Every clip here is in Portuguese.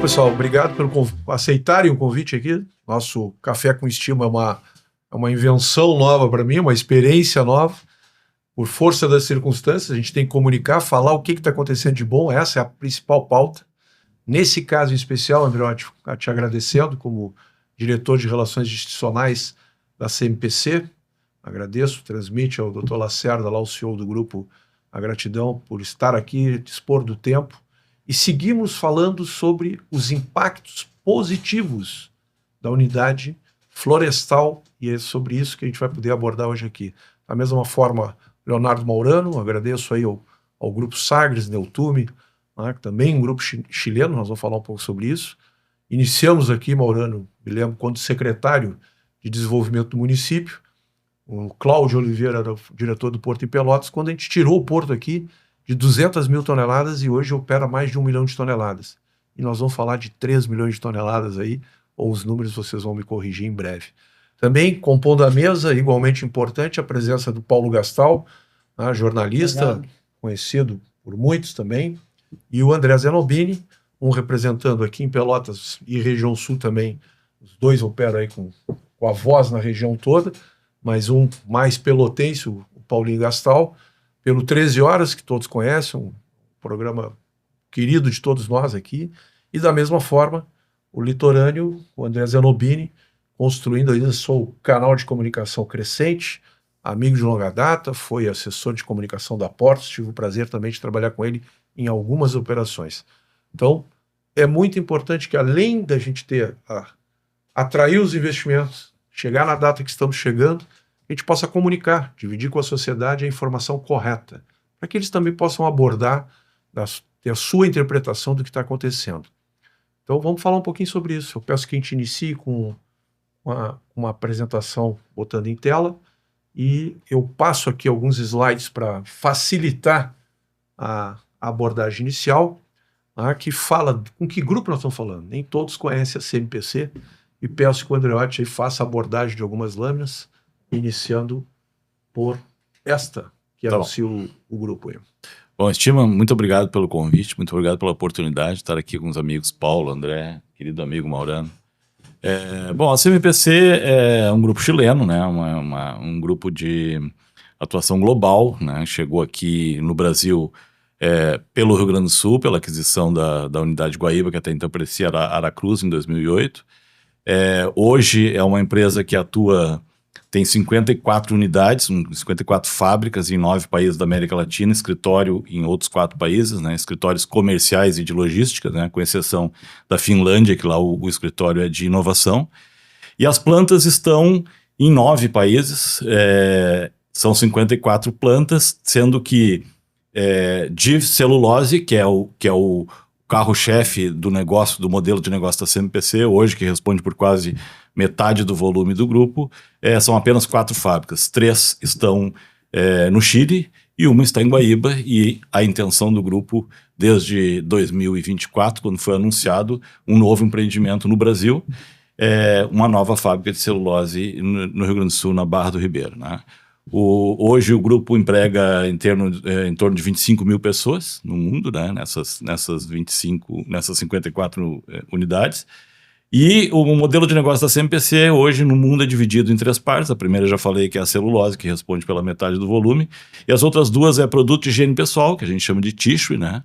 pessoal, obrigado por aceitarem o convite aqui. Nosso Café com Estima é uma invenção nova para mim, uma experiência nova. Por força das circunstâncias, a gente tem que comunicar, falar o que está acontecendo de bom. Essa é a principal pauta. Nesse caso em especial, Andreotti, te agradecendo como diretor de Relações Institucionais da CMPC. Agradeço, transmite ao Dr. Lacerda, lá o CEO do grupo, a gratidão por estar aqui, dispor do tempo. E seguimos falando sobre os impactos positivos da unidade florestal, e é sobre isso que a gente vai poder abordar hoje aqui. Da mesma forma, Leonardo Maurano, agradeço aí ao grupo Sagres, Neutume, né, também um grupo chileno, nós vamos falar um pouco sobre isso. Iniciamos aqui, Maurano, me lembro, quando secretário de Desenvolvimento do município, o Cláudio Oliveira era o diretor do Porto em Pelotas, quando a gente tirou o porto aqui de 200 mil toneladas e hoje opera mais de 1 milhão de toneladas. E nós vamos falar de 3 milhões de toneladas aí, ou os números vocês vão me corrigir em breve. Também, compondo a mesa, igualmente importante, a presença do Paulo Gastal, jornalista, conhecido por muitos também, e o André Zenobini, um representando aqui em Pelotas e região sul também. Os dois operam aí com a voz na região toda, mas um mais pelotense, o Paulinho Gastal, pelo 13 Horas, que todos conhecem, um programa querido de todos nós aqui, e da mesma forma, o litorâneo, o André Zenobini, construindo ainda seu canal de comunicação crescente, amigo de longa data, foi assessor de comunicação da Portos, tive o prazer também de trabalhar com ele em algumas operações. Então, é muito importante que além da gente atrair os investimentos, chegar na data que estamos chegando, a gente possa comunicar, dividir com a sociedade a informação correta, para que eles também possam abordar, ter a sua interpretação do que está acontecendo. Então vamos falar um pouquinho sobre isso. Eu peço que a gente inicie com uma apresentação botando em tela, e eu passo aqui alguns slides para facilitar a abordagem inicial, que fala com que grupo nós estamos falando. Nem todos conhecem a CMPC, e peço que o Andreotti faça a abordagem de algumas lâminas, iniciando por esta, que anuncia o grupo aí. Bom, Estima, muito obrigado pelo convite, muito obrigado pela oportunidade de estar aqui com os amigos Paulo, André, querido amigo Maurano. Bom, a CMPC é um grupo chileno, né, um grupo de atuação global, né, chegou aqui no Brasil pelo Rio Grande do Sul, pela aquisição da unidade Guaíba, que até então parecia Aracruz, em 2008. Hoje é uma empresa que tem 54 unidades, 54 fábricas em 9 países da América Latina, escritório em outros 4 países, né, escritórios comerciais e de logística, né, com exceção da Finlândia, que lá o escritório é de inovação. E as plantas estão em 9 países, são 54 plantas, sendo que de celulose, que é o carro-chefe do negócio, do modelo de negócio da CMPC, hoje, que responde por quase metade do volume do grupo, são apenas 4 fábricas. 3 estão no Chile e uma está em Guaíba, e a intenção do grupo, desde 2024, quando foi anunciado um novo empreendimento no Brasil, uma nova fábrica de celulose no Rio Grande do Sul, na Barra do Ribeiro, né? Hoje o grupo emprega em torno de 25 mil pessoas no mundo, né, nessas 54 unidades. E o modelo de negócio da CMPC hoje no mundo é dividido em 3 partes. A primeira eu já falei, que é a celulose, que responde pela metade do volume. E as outras 2 é produto de higiene pessoal, que a gente chama de tissue, né,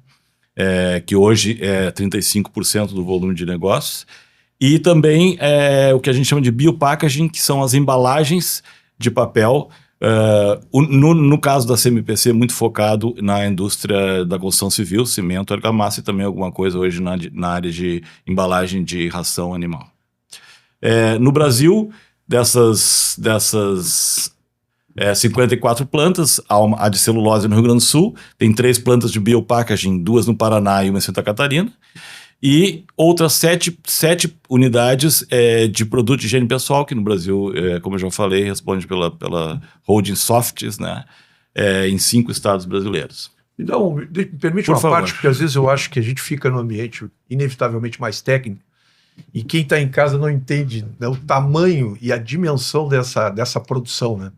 que hoje é 35% do volume de negócios. E também o que a gente chama de biopackaging, que são as embalagens de papel. No caso da CMPC, muito focado na indústria da construção civil, cimento, argamassa, e também alguma coisa hoje na área de embalagem de ração animal. No Brasil, dessas 54 plantas, a de celulose no Rio Grande do Sul, tem 3 plantas de biopackaging, 2 no Paraná e uma em Santa Catarina, e outras 7 unidades de produto de higiene pessoal, que no Brasil, como eu já falei, responde pela Holding Softs, né, em 5 estados brasileiros. Então, me permite uma parte, porque às vezes eu acho que a gente fica num ambiente inevitavelmente mais técnico, e quem está em casa não entende, né, o tamanho e a dimensão dessa produção, né?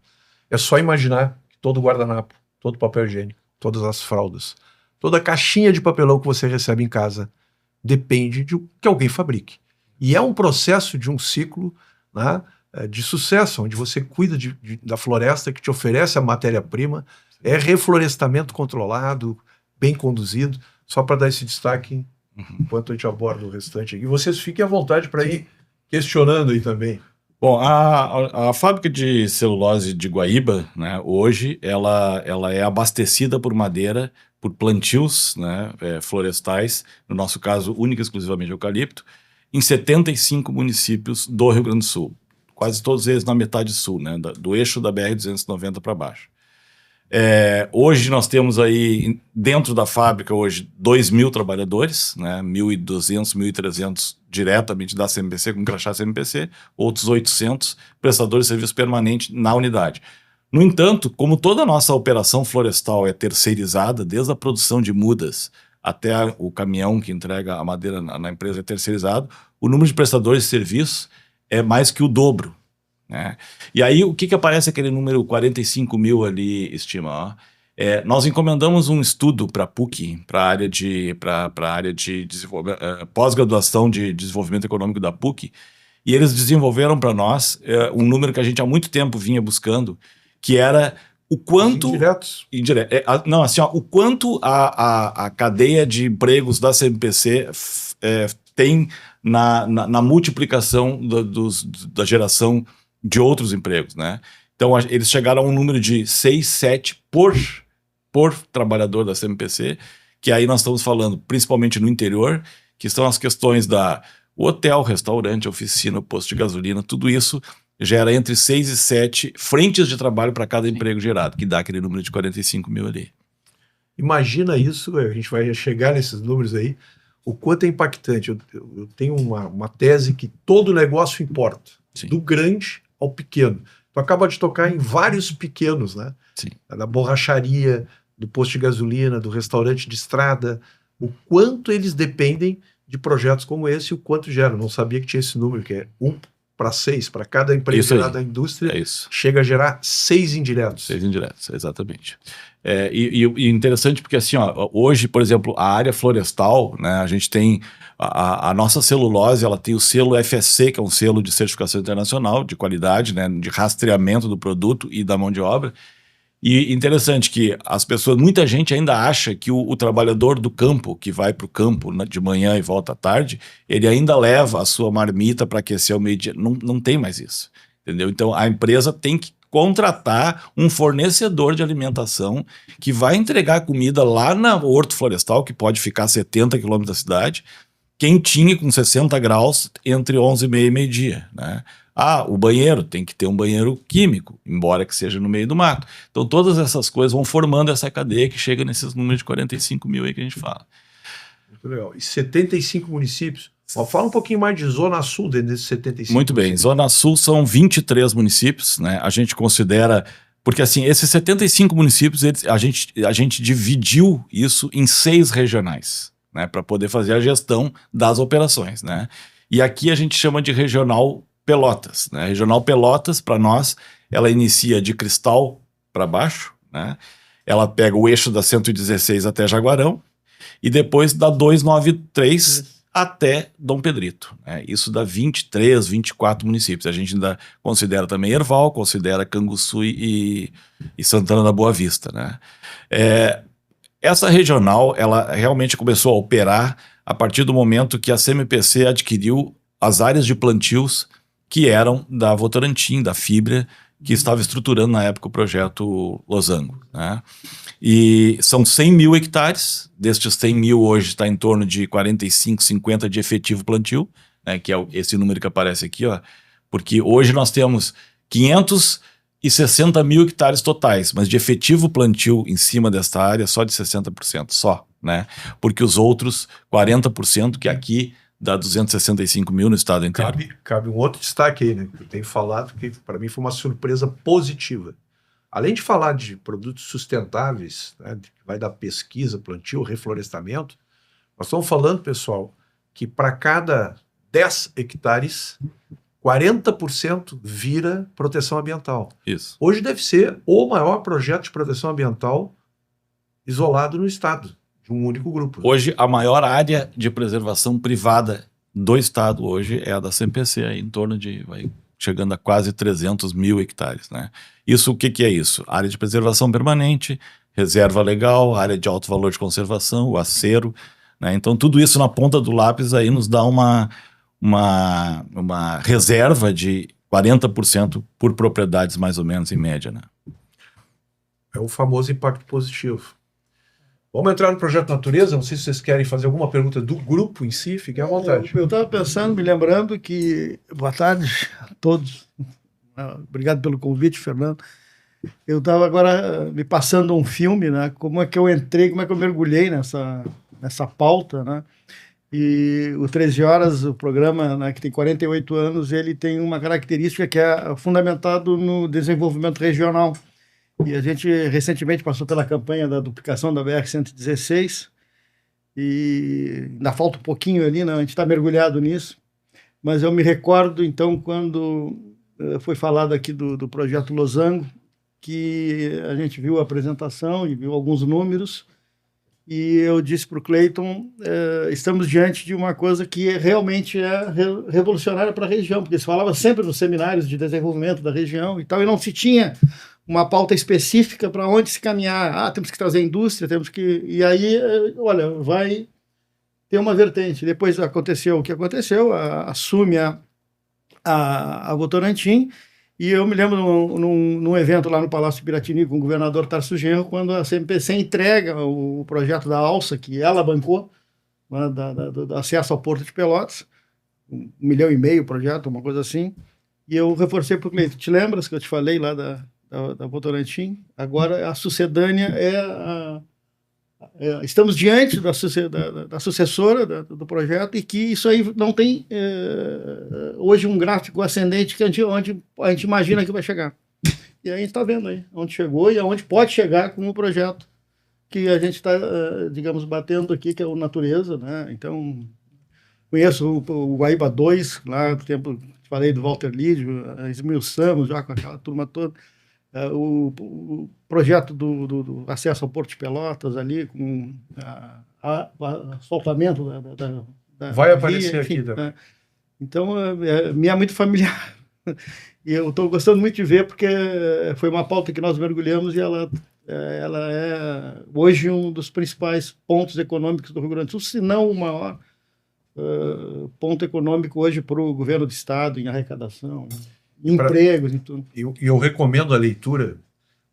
É só imaginar que todo guardanapo, todo papel higiênico, todas as fraldas, toda a caixinha de papelão que você recebe em casa, depende de que alguém fabrique. E é um processo de um ciclo, né, de sucesso, onde você cuida da floresta que te oferece a matéria-prima, é reflorestamento controlado, bem conduzido, só para dar esse destaque enquanto a gente aborda o restante aqui. E vocês fiquem à vontade para ir questionando aí também. Bom, a fábrica de celulose de Guaíba, né, hoje, ela é abastecida por madeira, por plantios, né, florestais, no nosso caso, única e exclusivamente eucalipto, em 75 municípios do Rio Grande do Sul. Quase todos eles na metade sul, né, do eixo da BR-290 para baixo. Hoje nós temos aí, dentro da fábrica, hoje, 2.000 trabalhadores, né, 1.200, 1.300 diretamente da CMPC, com crachá CMPC, outros 800 prestadores de serviço permanente na unidade. No entanto, como toda a nossa operação florestal é terceirizada, desde a produção de mudas até o caminhão que entrega a madeira na empresa é terceirizado, o número de prestadores de serviço é mais que o dobro, né? E aí o que aparece aquele número 45 mil ali, estima? Nós encomendamos um estudo para a PUC, para a área de pós-graduação de desenvolvimento econômico da PUC, e eles desenvolveram para nós um número que a gente há muito tempo vinha buscando, que era o quanto... Indiretos. Não, assim, ó, o quanto a cadeia de empregos da CMPC tem na multiplicação da geração de outros empregos, né? Então, eles chegaram a um número de 6, 7 por trabalhador da CMPC, que aí nós estamos falando principalmente no interior, que são as questões da hotel, restaurante, oficina, posto de gasolina, tudo isso gera entre 6 e 7 frentes de trabalho para cada emprego gerado, que dá aquele número de 45 mil ali. Imagina isso, a gente vai chegar nesses números aí, o quanto é impactante. Eu tenho uma tese que todo negócio importa, Sim. do grande ao pequeno. Tu acaba de tocar em vários pequenos, né? Sim. Da borracharia, do posto de gasolina, do restaurante de estrada, o quanto eles dependem de projetos como esse e o quanto geram. Não sabia que tinha esse número, que é 1 para 6, para cada emprego gerado da indústria, chega a gerar 6 indiretos. 6 indiretos, exatamente. E interessante porque assim, ó, hoje, por exemplo, a área florestal, né, a gente tem a nossa celulose, ela tem o selo FSC, que é um selo de certificação internacional de qualidade, né, de rastreamento do produto e da mão de obra. E interessante que muita gente ainda acha que o trabalhador do campo, que vai para o campo de manhã e volta à tarde, ele ainda leva a sua marmita para aquecer ao meio-dia. Não tem mais isso, entendeu? Então a empresa tem que contratar um fornecedor de alimentação que vai entregar comida lá na Horto Florestal, que pode ficar a 70 quilômetros da cidade, quentinho com 60 graus entre 11h30 e meio-dia, né? O banheiro, tem que ter um banheiro químico, embora que seja no meio do mato. Então todas essas coisas vão formando essa cadeia que chega nesses números de 45 mil aí que a gente fala. Muito legal. E 75 municípios. Fala um pouquinho mais de Zona Sul dentro desses 75 Muito bem, municípios. Zona Sul são 23 municípios, né? A gente considera... Porque assim, esses 75 municípios, a gente dividiu isso em 6 regionais, né? Para poder fazer a gestão das operações, né? E aqui a gente chama de Regional Pelotas, né? Regional Pelotas, para nós, ela inicia de Cristal para baixo, né? Ela pega o eixo da 116 até Jaguarão e depois da 293 até Dom Pedrito, né? Isso dá 23, 24 municípios. A gente ainda considera também Erval, considera Canguçu e Santana da Boa Vista, né? Essa regional, ela realmente começou a operar a partir do momento que a CMPC adquiriu as áreas de plantios que eram da Votorantim, da Fibra, que estava estruturando na época o projeto Losango, né? E são 100 mil hectares, destes 100 mil hoje está em torno de 45, 50 de efetivo plantio, né, que é esse número que aparece aqui, ó, porque hoje nós temos 560 mil hectares totais, mas de efetivo plantio em cima desta área só de 60% só, né? Porque os outros 40% que aqui dá 265 mil no estado inteiro. Cabe um outro destaque aí, né? Que eu tenho falado que para mim foi uma surpresa positiva. Além de falar de produtos sustentáveis, né, que vai da pesquisa, plantio, reflorestamento, nós estamos falando, pessoal, que para cada 10 hectares, 40% vira proteção ambiental. Isso. Hoje deve ser o maior projeto de proteção ambiental isolado no estado de um único grupo. Hoje, a maior área de preservação privada do estado hoje é a da CMPC, aí em torno de, vai chegando a quase 300 mil hectares, né? Isso, o que que é isso? Área de preservação permanente, reserva legal, área de alto valor de conservação, o acero, né? Então, tudo isso na ponta do lápis aí nos dá uma reserva de 40% por propriedades, mais ou menos, em média, né? É o famoso impacto positivo. Vamos entrar no Projeto Natureza? Não sei se vocês querem fazer alguma pergunta do grupo em si, fiquem à vontade. Eu estava pensando, me lembrando que... Boa tarde a todos. Obrigado pelo convite, Fernando. Eu estava agora me passando um filme, né? Como é que eu entrei, como é que eu mergulhei nessa pauta, né? E o 13 Horas, o programa, né, que tem 48 anos, ele tem uma característica que é fundamentado no desenvolvimento regional. E a gente recentemente passou pela campanha da duplicação da BR-116 e ainda falta um pouquinho ali, né? A gente está mergulhado nisso. Mas eu me recordo, então, quando foi falado aqui do projeto Losango, que a gente viu a apresentação e viu alguns números, e eu disse para o Cleiton, estamos diante de uma coisa que realmente é revolucionária para a região, porque se falava sempre nos seminários de desenvolvimento da região e tal, e não se tinha uma pauta específica para onde se caminhar. Temos que trazer indústria, temos que... E aí, olha, vai ter uma vertente. Depois aconteceu o que aconteceu, assume a Votorantim, e eu me lembro num evento lá no Palácio Piratini com o governador Tarso Genro, quando a CMPC entrega o projeto da alça, que ela bancou, né, do acesso ao Porto de Pelotas, 1,5 milhão o projeto, uma coisa assim, e eu reforcei para o Cleiton, te lembras que eu te falei lá da Votorantim? Agora a sucedânea estamos diante da sucessora do projeto, e que isso aí não tem hoje um gráfico ascendente onde a gente imagina que vai chegar. E a gente está vendo aí onde chegou e aonde pode chegar com o projeto que a gente está, digamos, batendo aqui, que é o Natureza, né? Então, conheço o Guaíba 2, lá do tempo, falei do Walter Lídio, esmiuçamos já com aquela turma toda. O projeto do acesso ao Porto de Pelotas ali, com asfaltamento da vai aparecer via, aqui enfim, também. né? Então, me é muito familiar. E eu estou gostando muito de ver, porque foi uma pauta que nós mergulhamos e ela é hoje um dos principais pontos econômicos do Rio Grande do Sul, se não o maior ponto econômico hoje para o governo do estado em arrecadação, empregos e tudo. E eu recomendo a leitura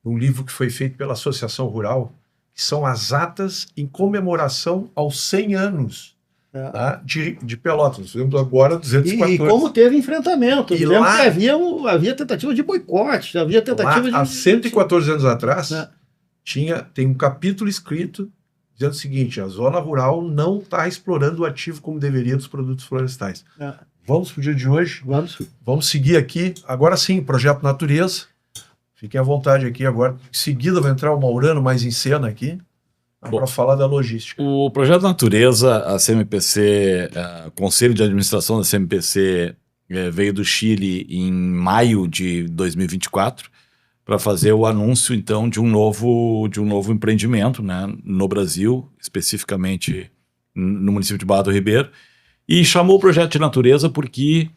de um livro que foi feito pela Associação Rural, que são as atas em comemoração aos 100 anos tá, de Pelotas. Nós vemos agora 214. E como teve enfrentamento. E lá, que havia tentativa de boicote, havia tentativa há 114 anos atrás, tem um capítulo escrito dizendo o seguinte: a zona rural não está explorando o ativo como deveria dos produtos florestais. Vamos para o dia de hoje? Vamos seguir aqui. Agora sim, Projeto Natureza. Fiquem à vontade aqui agora. Em seguida vai entrar o Maurano mais em cena aqui para falar da logística. O Projeto Natureza, a CMPC, o Conselho de Administração da CMPC veio do Chile em maio de 2024 para fazer o anúncio, então, de um novo empreendimento, né, no Brasil, especificamente no município de Barra do Ribeiro. E chamou o Projeto de Natureza porque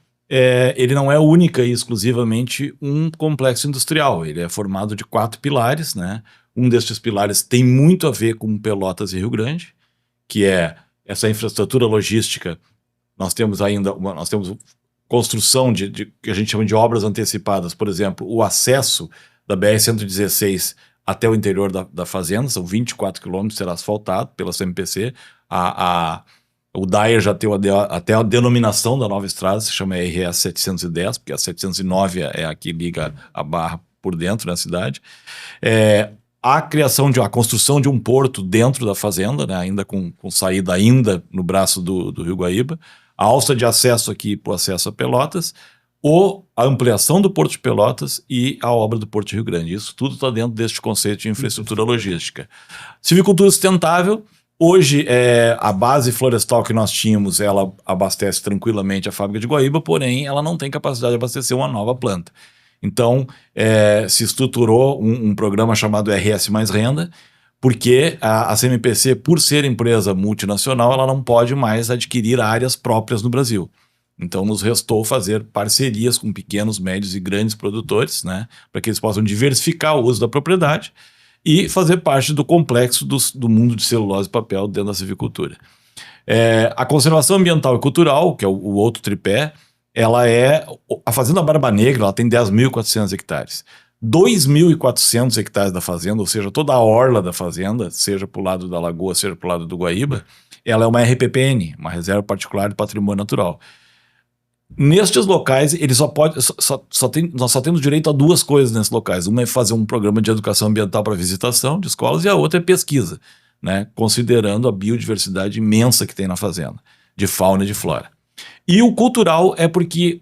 ele não é única e exclusivamente um complexo industrial. Ele é formado de 4 pilares, né? Um destes pilares tem muito a ver com Pelotas e Rio Grande, que é essa infraestrutura logística. Nós temos construção que a gente chama de obras antecipadas, por exemplo, o acesso da BR-116 até o interior da fazenda, são 24 quilômetros, será asfaltado pela CMPC. O DAER já tem até a denominação da nova estrada, se chama RS 710, porque a 709 é a que liga a Barra por dentro na cidade. A construção de um porto dentro da fazenda, né, ainda com saída ainda no braço do Rio Guaíba, a alça de acesso aqui para o acesso a Pelotas, a ampliação do Porto de Pelotas e a obra do Porto de Rio Grande. Isso tudo está dentro deste conceito de infraestrutura logística. Silvicultura sustentável. Hoje, a base florestal que nós tínhamos, ela abastece tranquilamente a fábrica de Guaíba, porém, ela não tem capacidade de abastecer uma nova planta. Então, se estruturou um programa chamado RS Mais Renda, porque a CMPC, por ser empresa multinacional, ela não pode mais adquirir áreas próprias no Brasil. Então, nos restou fazer parcerias com pequenos, médios e grandes produtores, né, para que eles possam diversificar o uso da propriedade e fazer parte do complexo do mundo de celulose e papel dentro da silvicultura. A conservação ambiental e cultural, que é o outro tripé, a Fazenda Barba Negra, ela tem 10.400 hectares. 2.400 hectares da fazenda, ou seja, toda a orla da fazenda, seja para o lado da Lagoa, seja para o lado do Guaíba, ela é uma RPPN, uma Reserva Particular de Patrimônio Natural. Nestes locais, nós só temos direito a duas coisas nesses locais. Uma é fazer um programa de educação ambiental para visitação de escolas e a outra é pesquisa, né, considerando a biodiversidade imensa que tem na fazenda, de fauna e de flora. E o cultural é porque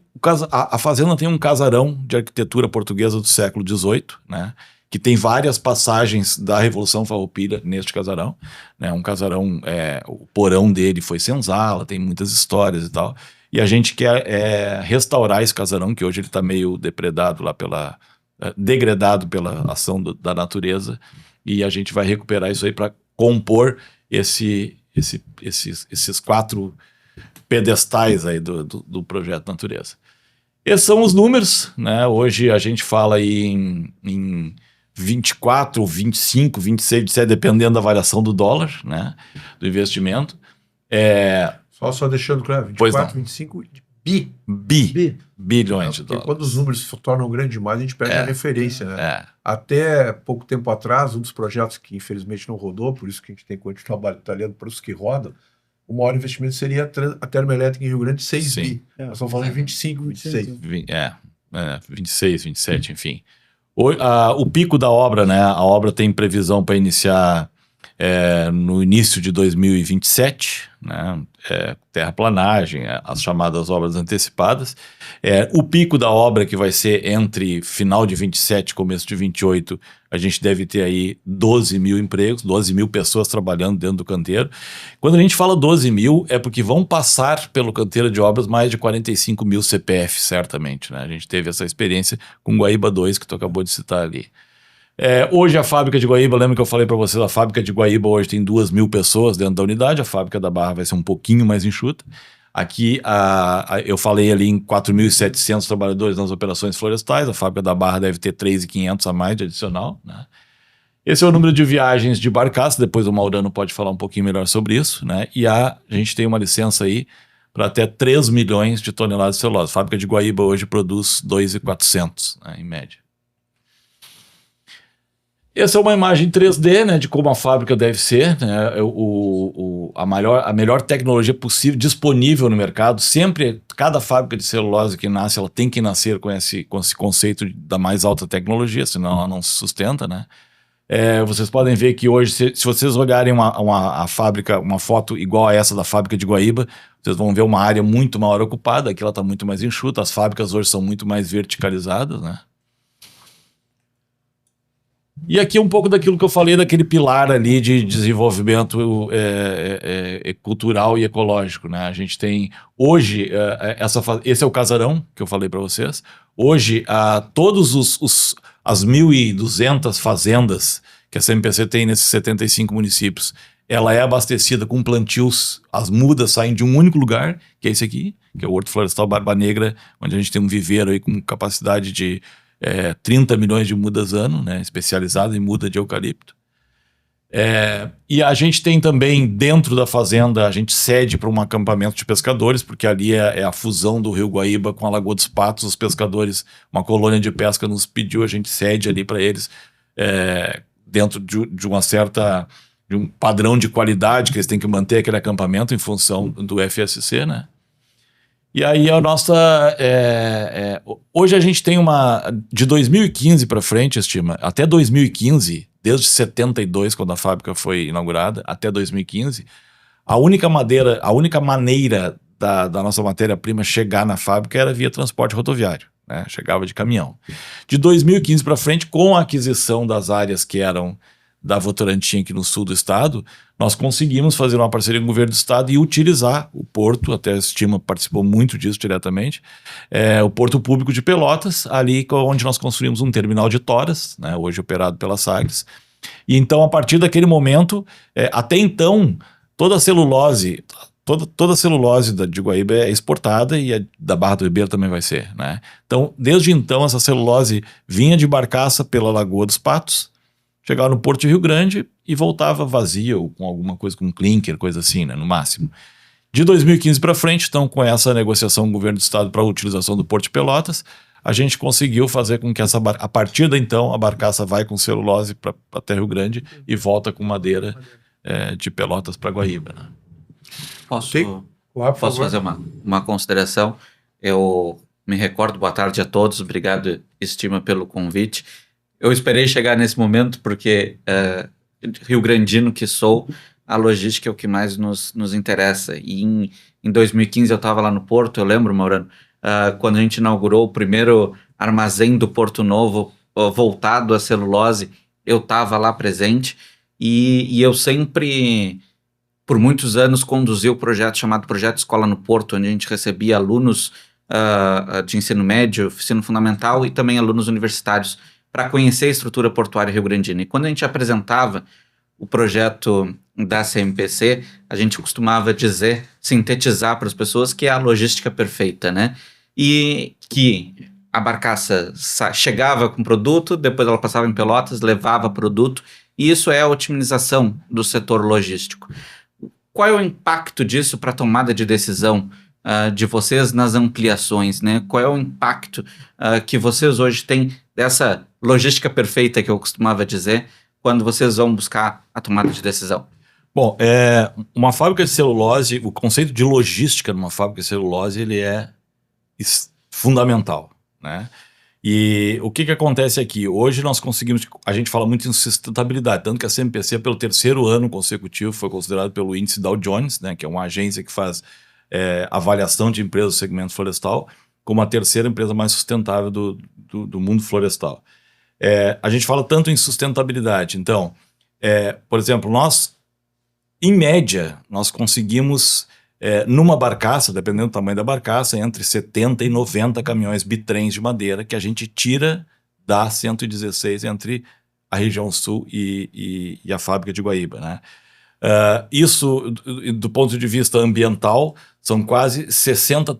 a fazenda tem um casarão de arquitetura portuguesa do século XVIII, né, que tem várias passagens da Revolução Farroupilha neste casarão. Né, um casarão, o porão dele foi senzala, tem muitas histórias e tal. E a gente quer restaurar esse casarão, que hoje ele está meio depredado lá degradado pela ação da natureza, e a gente vai recuperar isso aí para compor esses 4 pedestais aí do projeto Natureza. Esses são os números, né? Hoje a gente fala aí em 24, 25, 26, 27, dependendo da variação do dólar, né? Do investimento. Só deixando claro, 24, 25 bilhões de dólares. Quando os números se tornam grandes demais, a gente perde a referência, né? Até pouco tempo atrás, um dos projetos que infelizmente não rodou, por isso que a gente tem que continuar batalhando para os que rodam, o maior investimento seria a termoelétrica em Rio Grande, 6 bi. Nós estamos falando de 25, 26. 26, 27, enfim. O pico da obra, né? A obra tem previsão para iniciar no início de 2027, né? Terraplanagem, as chamadas obras antecipadas. O pico da obra, que vai ser entre final de 27 e começo de 28, a gente deve ter aí 12 mil empregos, 12 mil pessoas trabalhando dentro do canteiro. Quando a gente fala 12 mil, é porque vão passar pelo canteiro de obras mais de 45 mil CPF, certamente, né? A gente teve essa experiência com Guaíba 2, que tu acabou de citar ali. Hoje a fábrica de Guaíba, lembra que eu falei para vocês, a fábrica de Guaíba hoje tem 2 mil pessoas dentro da unidade, a fábrica da Barra vai ser um pouquinho mais enxuta. Aqui eu falei ali em 4.700 trabalhadores nas operações florestais, a fábrica da Barra deve ter 3.500 a mais de adicional, né? Esse é o número de viagens de barcaça, depois o Maurano pode falar um pouquinho melhor sobre isso, né? E a gente tem uma licença aí para até 3 milhões de toneladas de celulose. A fábrica de Guaíba hoje produz 2.400, né, em média. Essa é uma imagem 3D, né, de como a fábrica deve ser, né, a melhor tecnologia possível disponível no mercado. Sempre, cada fábrica de celulose que nasce, ela tem que nascer com esse conceito da mais alta tecnologia, senão ela não se sustenta, né? Vocês podem ver que hoje, se vocês olharem a fábrica, uma foto igual a essa da fábrica de Guaíba, vocês vão ver uma área muito maior ocupada, aqui ela está muito mais enxuta, as fábricas hoje são muito mais verticalizadas, né? E aqui um pouco daquilo que eu falei, daquele pilar ali de desenvolvimento cultural e ecológico, né? A gente tem hoje, esse é o casarão que eu falei para vocês. Hoje, todos as 1.200 fazendas que a CMPC tem nesses 75 municípios, ela é abastecida com plantios, as mudas saem de um único lugar, que é esse aqui, que é o Horto Florestal Barba Negra, onde a gente tem um viveiro aí com capacidade de 30 milhões de mudas ano, né, especializado em muda de eucalipto. E a gente tem também, dentro da fazenda, a gente cede para um acampamento de pescadores, porque ali é a fusão do Rio Guaíba com a Lagoa dos Patos. Os pescadores, uma colônia de pesca nos pediu, a gente cede ali para eles, dentro de um padrão de qualidade, que eles têm que manter aquele acampamento em função do FSC, né? E aí a nossa... hoje a gente tem de 2015 para frente, estima, até 2015, desde 72, quando a fábrica foi inaugurada, até 2015, a única maneira da nossa matéria-prima chegar na fábrica era via transporte rodoviário, né? Chegava de caminhão. De 2015 para frente, com a aquisição das áreas que eram da Votorantim aqui no sul do estado, nós conseguimos fazer uma parceria com o governo do estado e utilizar o porto, até a Estima participou muito disso diretamente, o Porto Público de Pelotas, ali onde nós construímos um terminal de toras, né, hoje operado pela Sagres, E então, a partir daquele momento, até então, toda a celulose de Guaíba é exportada e a da Barra do Ribeiro também vai ser, né? Então, desde então, essa celulose vinha de barcaça pela Lagoa dos Patos, chegava no Porto de Rio Grande e voltava vazia ou com alguma coisa, com clinker, coisa assim, né, no máximo. De 2015 para frente, então, com essa negociação com o governo do estado para a utilização do Porto de Pelotas, a gente conseguiu fazer com que a partir de então, a barcaça vai com celulose para até Rio Grande e volta com madeira de Pelotas para Guaíba, né? Posso fazer uma consideração? Eu me recordo, boa tarde a todos, obrigado, Estima, pelo convite. Eu esperei chegar nesse momento porque, rio-grandino que sou, a logística é o que mais nos interessa. E em 2015 eu estava lá no Porto, eu lembro, Maurano, quando a gente inaugurou o primeiro armazém do Porto Novo voltado à celulose, eu estava lá presente e eu sempre, por muitos anos, conduzi o projeto chamado Projeto Escola no Porto, onde a gente recebia alunos de ensino médio, ensino fundamental e também alunos universitários para conhecer a estrutura portuária rio-grandina. E quando a gente apresentava o projeto da CMPC, a gente costumava dizer, sintetizar para as pessoas que é a logística perfeita, né? E que a barcaça chegava com produto, depois ela passava em Pelotas, levava produto, e isso é a otimização do setor logístico. Qual é o impacto disso para a tomada de decisão de vocês nas ampliações, né? Qual é o impacto que vocês hoje têm dessa logística perfeita que eu costumava dizer quando vocês vão buscar a tomada de decisão? Bom, uma fábrica de celulose, o conceito de logística numa fábrica de celulose, ele é fundamental, né? E o que acontece aqui? Hoje nós conseguimos, a gente fala muito em sustentabilidade, tanto que a CMPC, pelo terceiro ano consecutivo, foi considerado pelo índice Dow Jones, né, que é uma agência que faz avaliação de empresas do segmento florestal, como a terceira empresa mais sustentável do mundo florestal. A gente fala tanto em sustentabilidade, então, por exemplo, nós, em média, nós conseguimos, numa barcaça, dependendo do tamanho da barcaça, entre 70 e 90 caminhões bitrens de madeira que a gente tira da 116 entre a região sul e a fábrica de Guaíba, né? Isso, do ponto de vista ambiental, são quase 60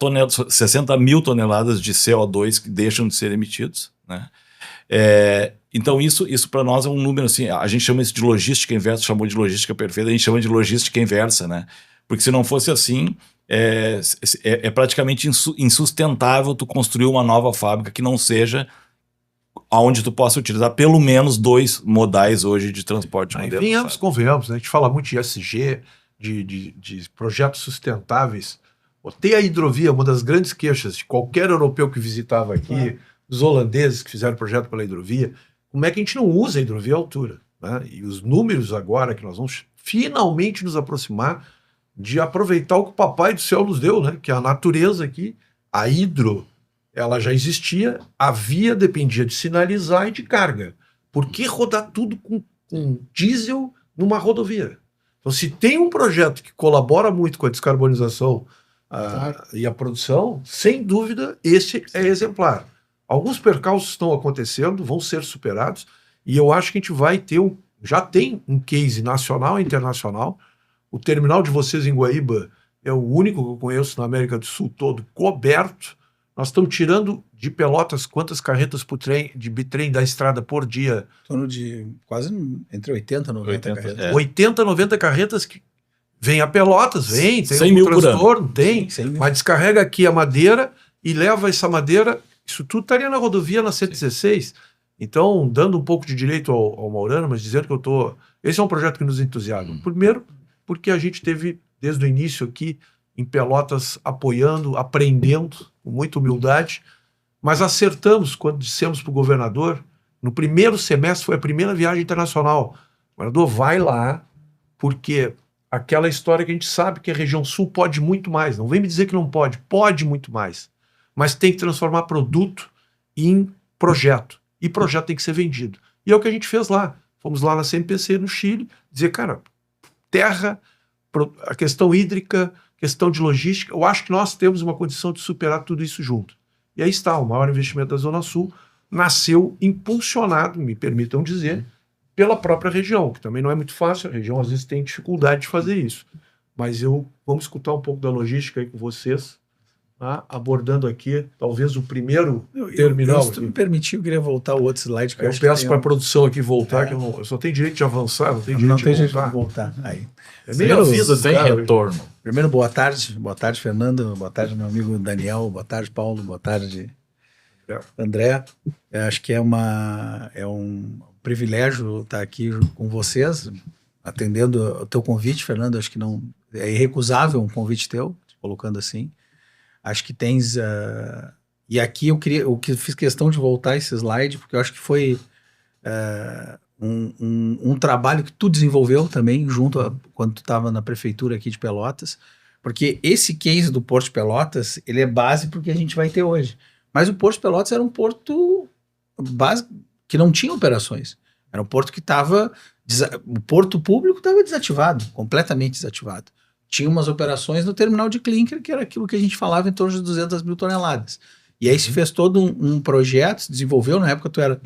mil toneladas de CO2 que deixam de ser emitidos, né? Então isso para nós é um número assim, a gente chama isso de logística inversa, chamou de logística perfeita, a gente chama de logística inversa, né? Porque se não fosse assim, é praticamente insustentável tu construir uma nova fábrica que não seja onde tu possa utilizar pelo menos 2 modais hoje de transporte. Venhamos, convenhamos, né? A gente fala muito de ESG, de projetos sustentáveis. Tem a hidrovia, uma das grandes queixas de qualquer europeu que visitava aqui, dos holandeses que fizeram projeto pela hidrovia. Como é que a gente não usa a hidrovia à altura, né? E os números agora que nós vamos finalmente nos aproximar de aproveitar o que o Papai do Céu nos deu, né? Que é a natureza aqui, a hidro, ela já existia, a via dependia de sinalizar e de carga. Por que rodar tudo com diesel numa rodovia? Então, se tem um projeto que colabora muito com a descarbonização e a produção, sem dúvida, esse é exemplar. Alguns percalços estão acontecendo, vão ser superados, e eu acho que a gente vai ter, já tem um case nacional e internacional. O terminal de vocês em Guaíba é o único que eu conheço na América do Sul todo coberto. Nós estamos tirando de Pelotas quantas carretas de bitrem da estrada por dia? Em torno de quase entre 80 e 90 carretas. 80, 90 carretas que vêm a Pelotas, tem 100 mil transtorno, tem, Sim, mas descarrega aqui a madeira e leva essa madeira, isso tudo estaria na rodovia na 116. Então, dando um pouco de direito ao Maurano, mas dizendo que esse é um projeto que nos entusiasma. Primeiro, porque a gente teve, desde o início aqui, em Pelotas, apoiando, aprendendo, com muita humildade, mas acertamos quando dissemos para o governador, no primeiro semestre foi a primeira viagem internacional. O governador vai lá, porque aquela história que a gente sabe que a região sul pode muito mais, não vem me dizer que não pode muito mais, mas tem que transformar produto em projeto, e projeto tem que ser vendido. E é o que a gente fez lá. Fomos lá na CMPC, no Chile, dizer, cara, terra, a questão hídrica, questão de logística, eu acho que nós temos uma condição de superar tudo isso junto. E aí está, o maior investimento da Zona Sul nasceu impulsionado, me permitam dizer, pela própria região, que também não é muito fácil, a região às vezes tem dificuldade de fazer isso. Mas vamos escutar um pouco da logística aí com vocês, tá? Abordando aqui, talvez o primeiro terminal. Se tu me permitir, eu queria voltar ao outro slide. Que Eu acho que peço tem para a produção aqui voltar, que eu só tenho direito de avançar, não tenho Não direito tem de jeito de voltar. voltar. Aí. É meio a vida do sem cara. retorno. Primeiro, boa tarde, Fernando, boa tarde, meu amigo Daniel, boa tarde, Paulo, boa tarde, André. Eu acho que é um privilégio estar aqui com vocês, atendendo o teu convite, Fernando. Acho que não é irrecusável um convite teu, colocando assim. Acho que tens. E aqui eu fiz questão de voltar esse slide, porque eu acho que foi um trabalho que tu desenvolveu também, quando tu estava na prefeitura aqui de Pelotas, porque esse case do Porto de Pelotas, ele é base para o que a gente vai ter hoje. Mas o Porto de Pelotas era um porto base que não tinha operações. Era um porto que estava... O porto público estava desativado, completamente desativado. Tinha umas operações no terminal de clinker, que era aquilo que a gente falava em torno de 200 mil toneladas. E aí se fez todo um projeto, se desenvolveu, na época tu era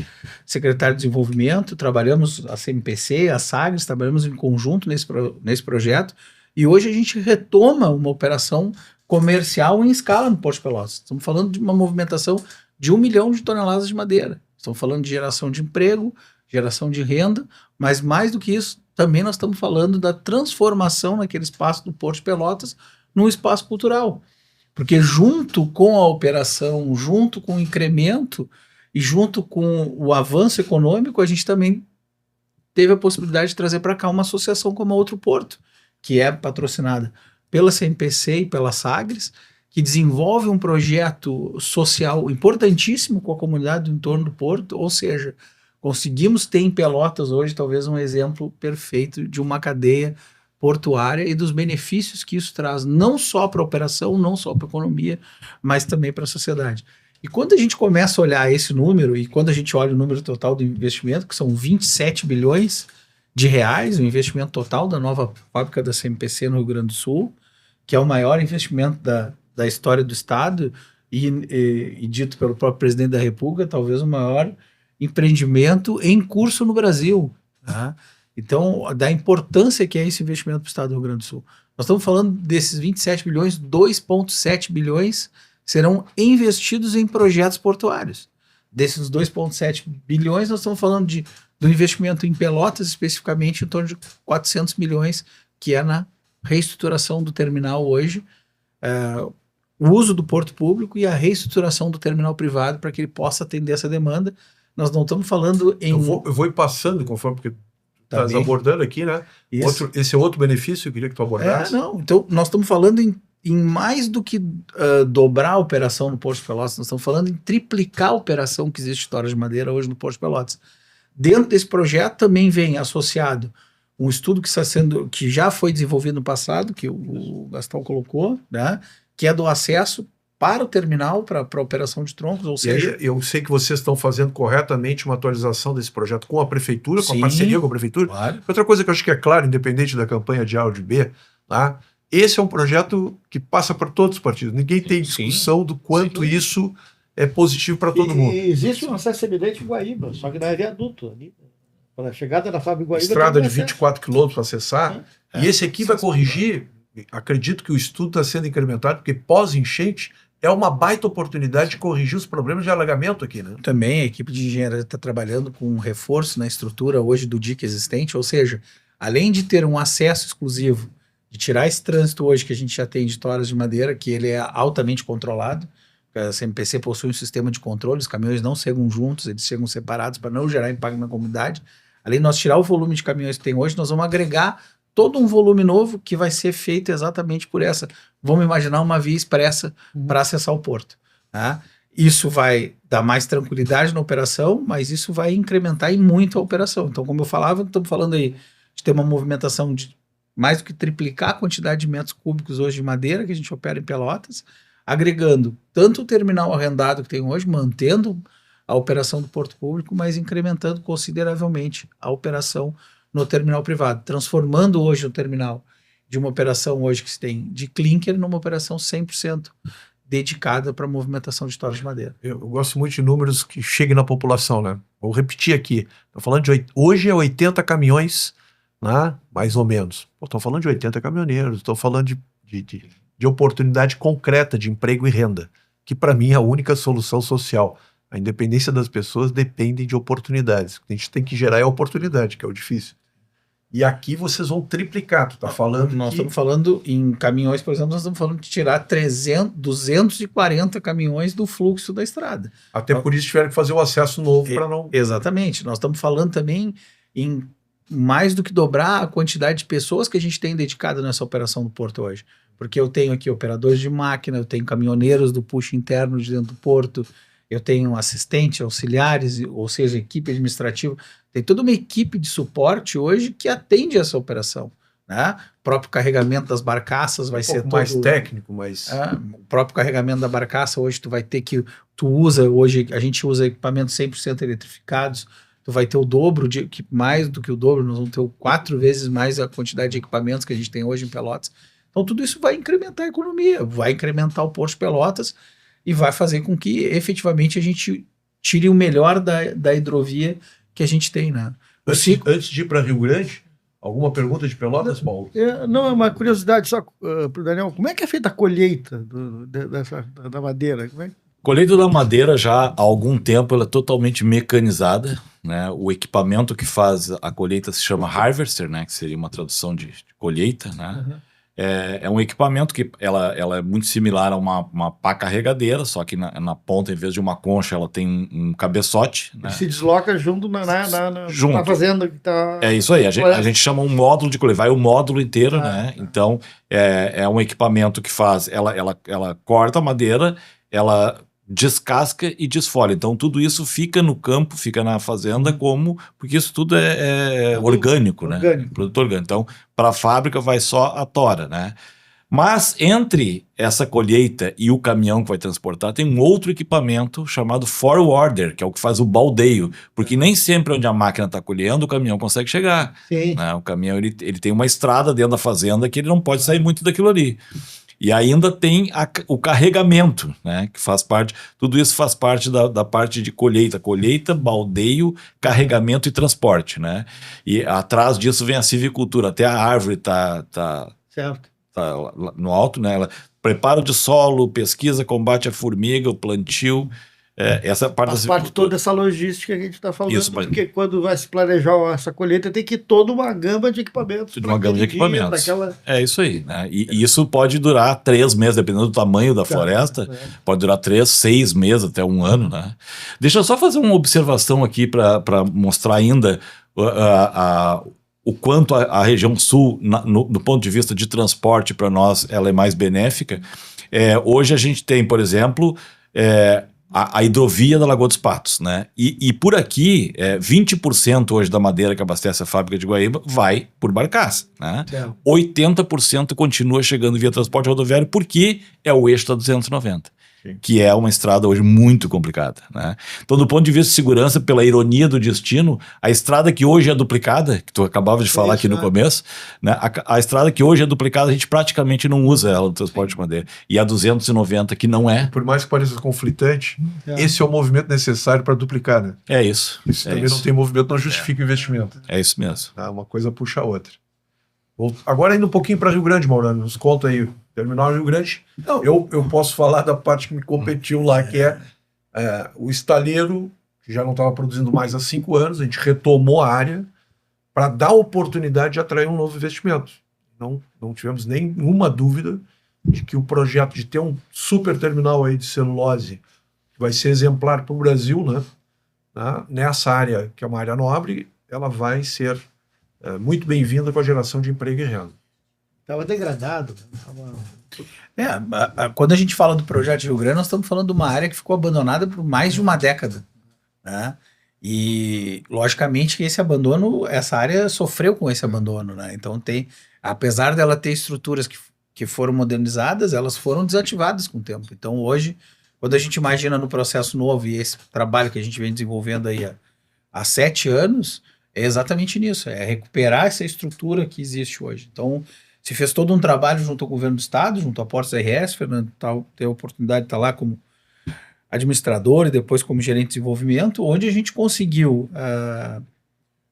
secretário de desenvolvimento, trabalhamos a CMPC, a Sagres, trabalhamos em conjunto nesse projeto, e hoje a gente retoma uma operação comercial em escala no Porto de Pelotas. Estamos falando de uma movimentação de 1 milhão de toneladas de madeira. Estamos falando de geração de emprego, geração de renda, mas mais do que isso, também nós estamos falando da transformação naquele espaço do Porto de Pelotas num espaço cultural. Porque junto com a operação, junto com o incremento e junto com o avanço econômico, a gente também teve a possibilidade de trazer para cá uma associação como a Outro Porto, que é patrocinada pela CMPC e pela Sagres, que desenvolve um projeto social importantíssimo com a comunidade do entorno do porto, ou seja, conseguimos ter em Pelotas hoje talvez um exemplo perfeito de uma cadeia portuária e dos benefícios que isso traz, não só para a operação, não só para a economia, mas também para a sociedade. E quando a gente começa a olhar esse número, e quando a gente olha o número total do investimento, que são 27 bilhões de reais, o investimento total da nova fábrica da CMPC no Rio Grande do Sul, que é o maior investimento da história do Estado, e dito pelo próprio presidente da República, talvez o maior empreendimento em curso no Brasil, tá? Então, da importância que é esse investimento para o Estado do Rio Grande do Sul. Nós estamos falando desses 27 bilhões, 2,7 bilhões serão investidos em projetos portuários. Desses 2,7 bilhões, nós estamos falando do investimento em Pelotas, especificamente em torno de 400 milhões, que é na reestruturação do terminal hoje, o uso do porto público e a reestruturação do terminal privado para que ele possa atender essa demanda. Nós não estamos falando em... Eu vou ir passando conforme, porque estás abordando aqui, né? Esse é outro benefício que eu queria que tu abordasse. Então, nós estamos falando em mais do que dobrar a operação no Porto de Pelotas, nós estamos falando em triplicar a operação que existe de Torres de Madeira hoje no Porto de Pelotas. Dentro desse projeto também vem associado um estudo que já foi desenvolvido no passado, que o Gastão colocou, né? Que é do acesso para o terminal, para a operação de troncos, ou seja... Aí, eu sei que vocês estão fazendo corretamente uma atualização desse projeto com a prefeitura, com a parceria com a prefeitura. Claro. Outra coisa que eu acho que é claro, independente da campanha de A ou de B, tá? Esse é um projeto que passa para todos os partidos. Ninguém tem discussão do quanto isso é positivo para todo mundo. E existe um acesso evidente em Guaíba, só que não é viaduto ali. Para a chegada da fábrica Guaíba... Estrada de 24 quilômetros para acessar. E esse aqui vai corrigir, acredito que o estudo está sendo incrementado, porque pós-enchente é uma baita oportunidade de corrigir os problemas de alagamento aqui, né? Também a equipe de engenharia está trabalhando com um reforço na estrutura hoje do dique existente, ou seja, além de ter um acesso exclusivo, de tirar esse trânsito hoje que a gente já tem de toras de madeira, que ele é altamente controlado, a CMPC possui um sistema de controle, os caminhões não chegam juntos, eles chegam separados para não gerar impacto na comunidade. Além de nós tirar o volume de caminhões que tem hoje, nós vamos agregar todo um volume novo que vai ser feito exatamente por essa. Vamos imaginar uma via expressa para acessar o porto. Tá? Isso vai dar mais tranquilidade na operação, mas isso vai incrementar em muito a operação. Então, como eu falava, estamos falando aí de ter uma movimentação de mais do que triplicar a quantidade de metros cúbicos hoje de madeira que a gente opera em Pelotas, agregando tanto o terminal arrendado que tem hoje, mantendo a operação do porto público, mas incrementando consideravelmente a operação no terminal privado, transformando hoje o terminal de uma operação hoje que se tem de clinker numa operação 100% dedicada para a movimentação de toras de madeira. Eu gosto muito de números que cheguem na população, né? Vou repetir aqui. Estou falando hoje é 80 caminhões, né? Mais ou menos. Estou falando de 80 caminhoneiros, estou falando de oportunidade concreta de emprego e renda, que para mim é a única solução social. A independência das pessoas depende de oportunidades. O que a gente tem que gerar é a oportunidade, que é o difícil. E aqui vocês vão triplicar. Tu tá falando Nós estamos falando em caminhões, por exemplo, nós estamos falando de tirar 240 caminhões do fluxo da estrada. Até por isso tiveram que fazer o acesso novo para não... Exatamente. Nós estamos falando também em mais do que dobrar a quantidade de pessoas que a gente tem dedicada nessa operação do porto hoje. Porque eu tenho aqui operadores de máquina, eu tenho caminhoneiros do puxo interno de dentro do porto, eu tenho assistentes, auxiliares, ou seja, equipe administrativa. Tem toda uma equipe de suporte hoje que atende essa operação, né? O próprio carregamento das barcaças vai ser mais técnico, mas... o próprio carregamento da barcaça hoje tu vai ter que... Hoje a gente usa equipamentos 100% eletrificados, tu vai ter o dobro, mais do que o dobro, nós vamos ter 4 vezes mais a quantidade de equipamentos que a gente tem hoje em Pelotas. Então tudo isso vai incrementar a economia, vai incrementar o Porto de Pelotas e vai fazer com que efetivamente a gente tire o melhor da hidrovia que a gente tem, né? Antes de ir para Rio Grande, alguma pergunta de Pelotas, Paulo? Não, é uma curiosidade só para o Daniel. Como é que é feita a colheita da madeira? Como é? Colheita da madeira já há algum tempo ela é totalmente mecanizada, né? O equipamento que faz a colheita se chama harvester, né? Que seria uma tradução de colheita, né? Uhum. É um equipamento que ela é muito similar a uma pá carregadeira, só que na ponta, em vez de uma concha, ela tem um cabeçote. Né? Se desloca junto na fazenda que está... É isso aí, a gente chama um módulo de colheita, vai o módulo inteiro, né? Então, é um equipamento que faz, ela corta a madeira, ela descasca e desfolha. Então, tudo isso fica no campo, fica na fazenda porque isso tudo é orgânico, né? Produto orgânico. Então, para a fábrica vai só a tora, né? Mas entre essa colheita e o caminhão que vai transportar, tem um outro equipamento chamado forwarder, que é o que faz o baldeio, porque nem sempre onde a máquina está colhendo, o caminhão consegue chegar. Sim. Né? O caminhão ele tem uma estrada dentro da fazenda que ele não pode sair muito daquilo ali. E ainda tem o carregamento, né? Que faz parte, tudo isso faz parte da parte de colheita, baldeio, carregamento e transporte, né? E atrás disso vem a silvicultura, até a árvore Certo. tá no alto, né? Ela preparo de solo, pesquisa, combate à formiga, o plantio, essa parte Faz parte de toda essa logística que a gente está falando, isso, porque quando vai se planejar essa colheita, tem que ir toda uma gama de equipamentos. É isso aí, né? E isso pode durar 3 meses, dependendo do tamanho da floresta, pode durar 3, 6 meses, até 1 ano, né? Deixa eu só fazer uma observação aqui para mostrar ainda o quanto a região sul, do ponto de vista de transporte, para nós, ela é mais benéfica. Hoje a gente tem, por exemplo, a hidrovia da Lagoa dos Patos, né? E por aqui, 20% hoje da madeira que abastece a fábrica de Guaíba vai por barcaça, né? 80% continua chegando via transporte rodoviário porque é o eixo da 290. Que é uma estrada hoje muito complicada, né? Então, do ponto de vista de segurança, pela ironia do destino, a estrada que hoje é duplicada, que tu acabava de falar aqui no começo, né? A estrada que hoje é duplicada, a gente praticamente não usa ela no transporte de madeira. E a 290 que não é. Por mais que pareça conflitante, esse é o movimento necessário para duplicar, né? É isso. Se também não tem movimento, não justifica o investimento. É isso mesmo. Uma coisa puxa a outra. Agora indo um pouquinho para Rio Grande, Maurano, nos conta aí, terminal Rio Grande. Eu posso falar da parte que me competiu lá, que é o estaleiro, que já não estava produzindo mais há 5 anos, a gente retomou a área para dar oportunidade de atrair um novo investimento. Não tivemos nenhuma dúvida de que o projeto de ter um super terminal aí de celulose, que vai ser exemplar para o Brasil, né? Nessa área, que é uma área nobre, ela vai ser muito bem-vinda com a geração de emprego e renda. Estava degradado. Quando a gente fala do projeto de Rio Grande, nós estamos falando de uma área que ficou abandonada por mais de uma década, né? E, logicamente, que essa área sofreu com esse abandono, né? Então, apesar dela ter estruturas que foram modernizadas, elas foram desativadas com o tempo. Então, hoje, quando a gente imagina no processo novo e esse trabalho que a gente vem desenvolvendo aí há 7 anos, é exatamente nisso, é recuperar essa estrutura que existe hoje. Então, Se fez todo um trabalho junto ao governo do estado, junto à Portos RS, Fernando teve a oportunidade de estar lá como administrador e depois como gerente de desenvolvimento, onde a gente conseguiu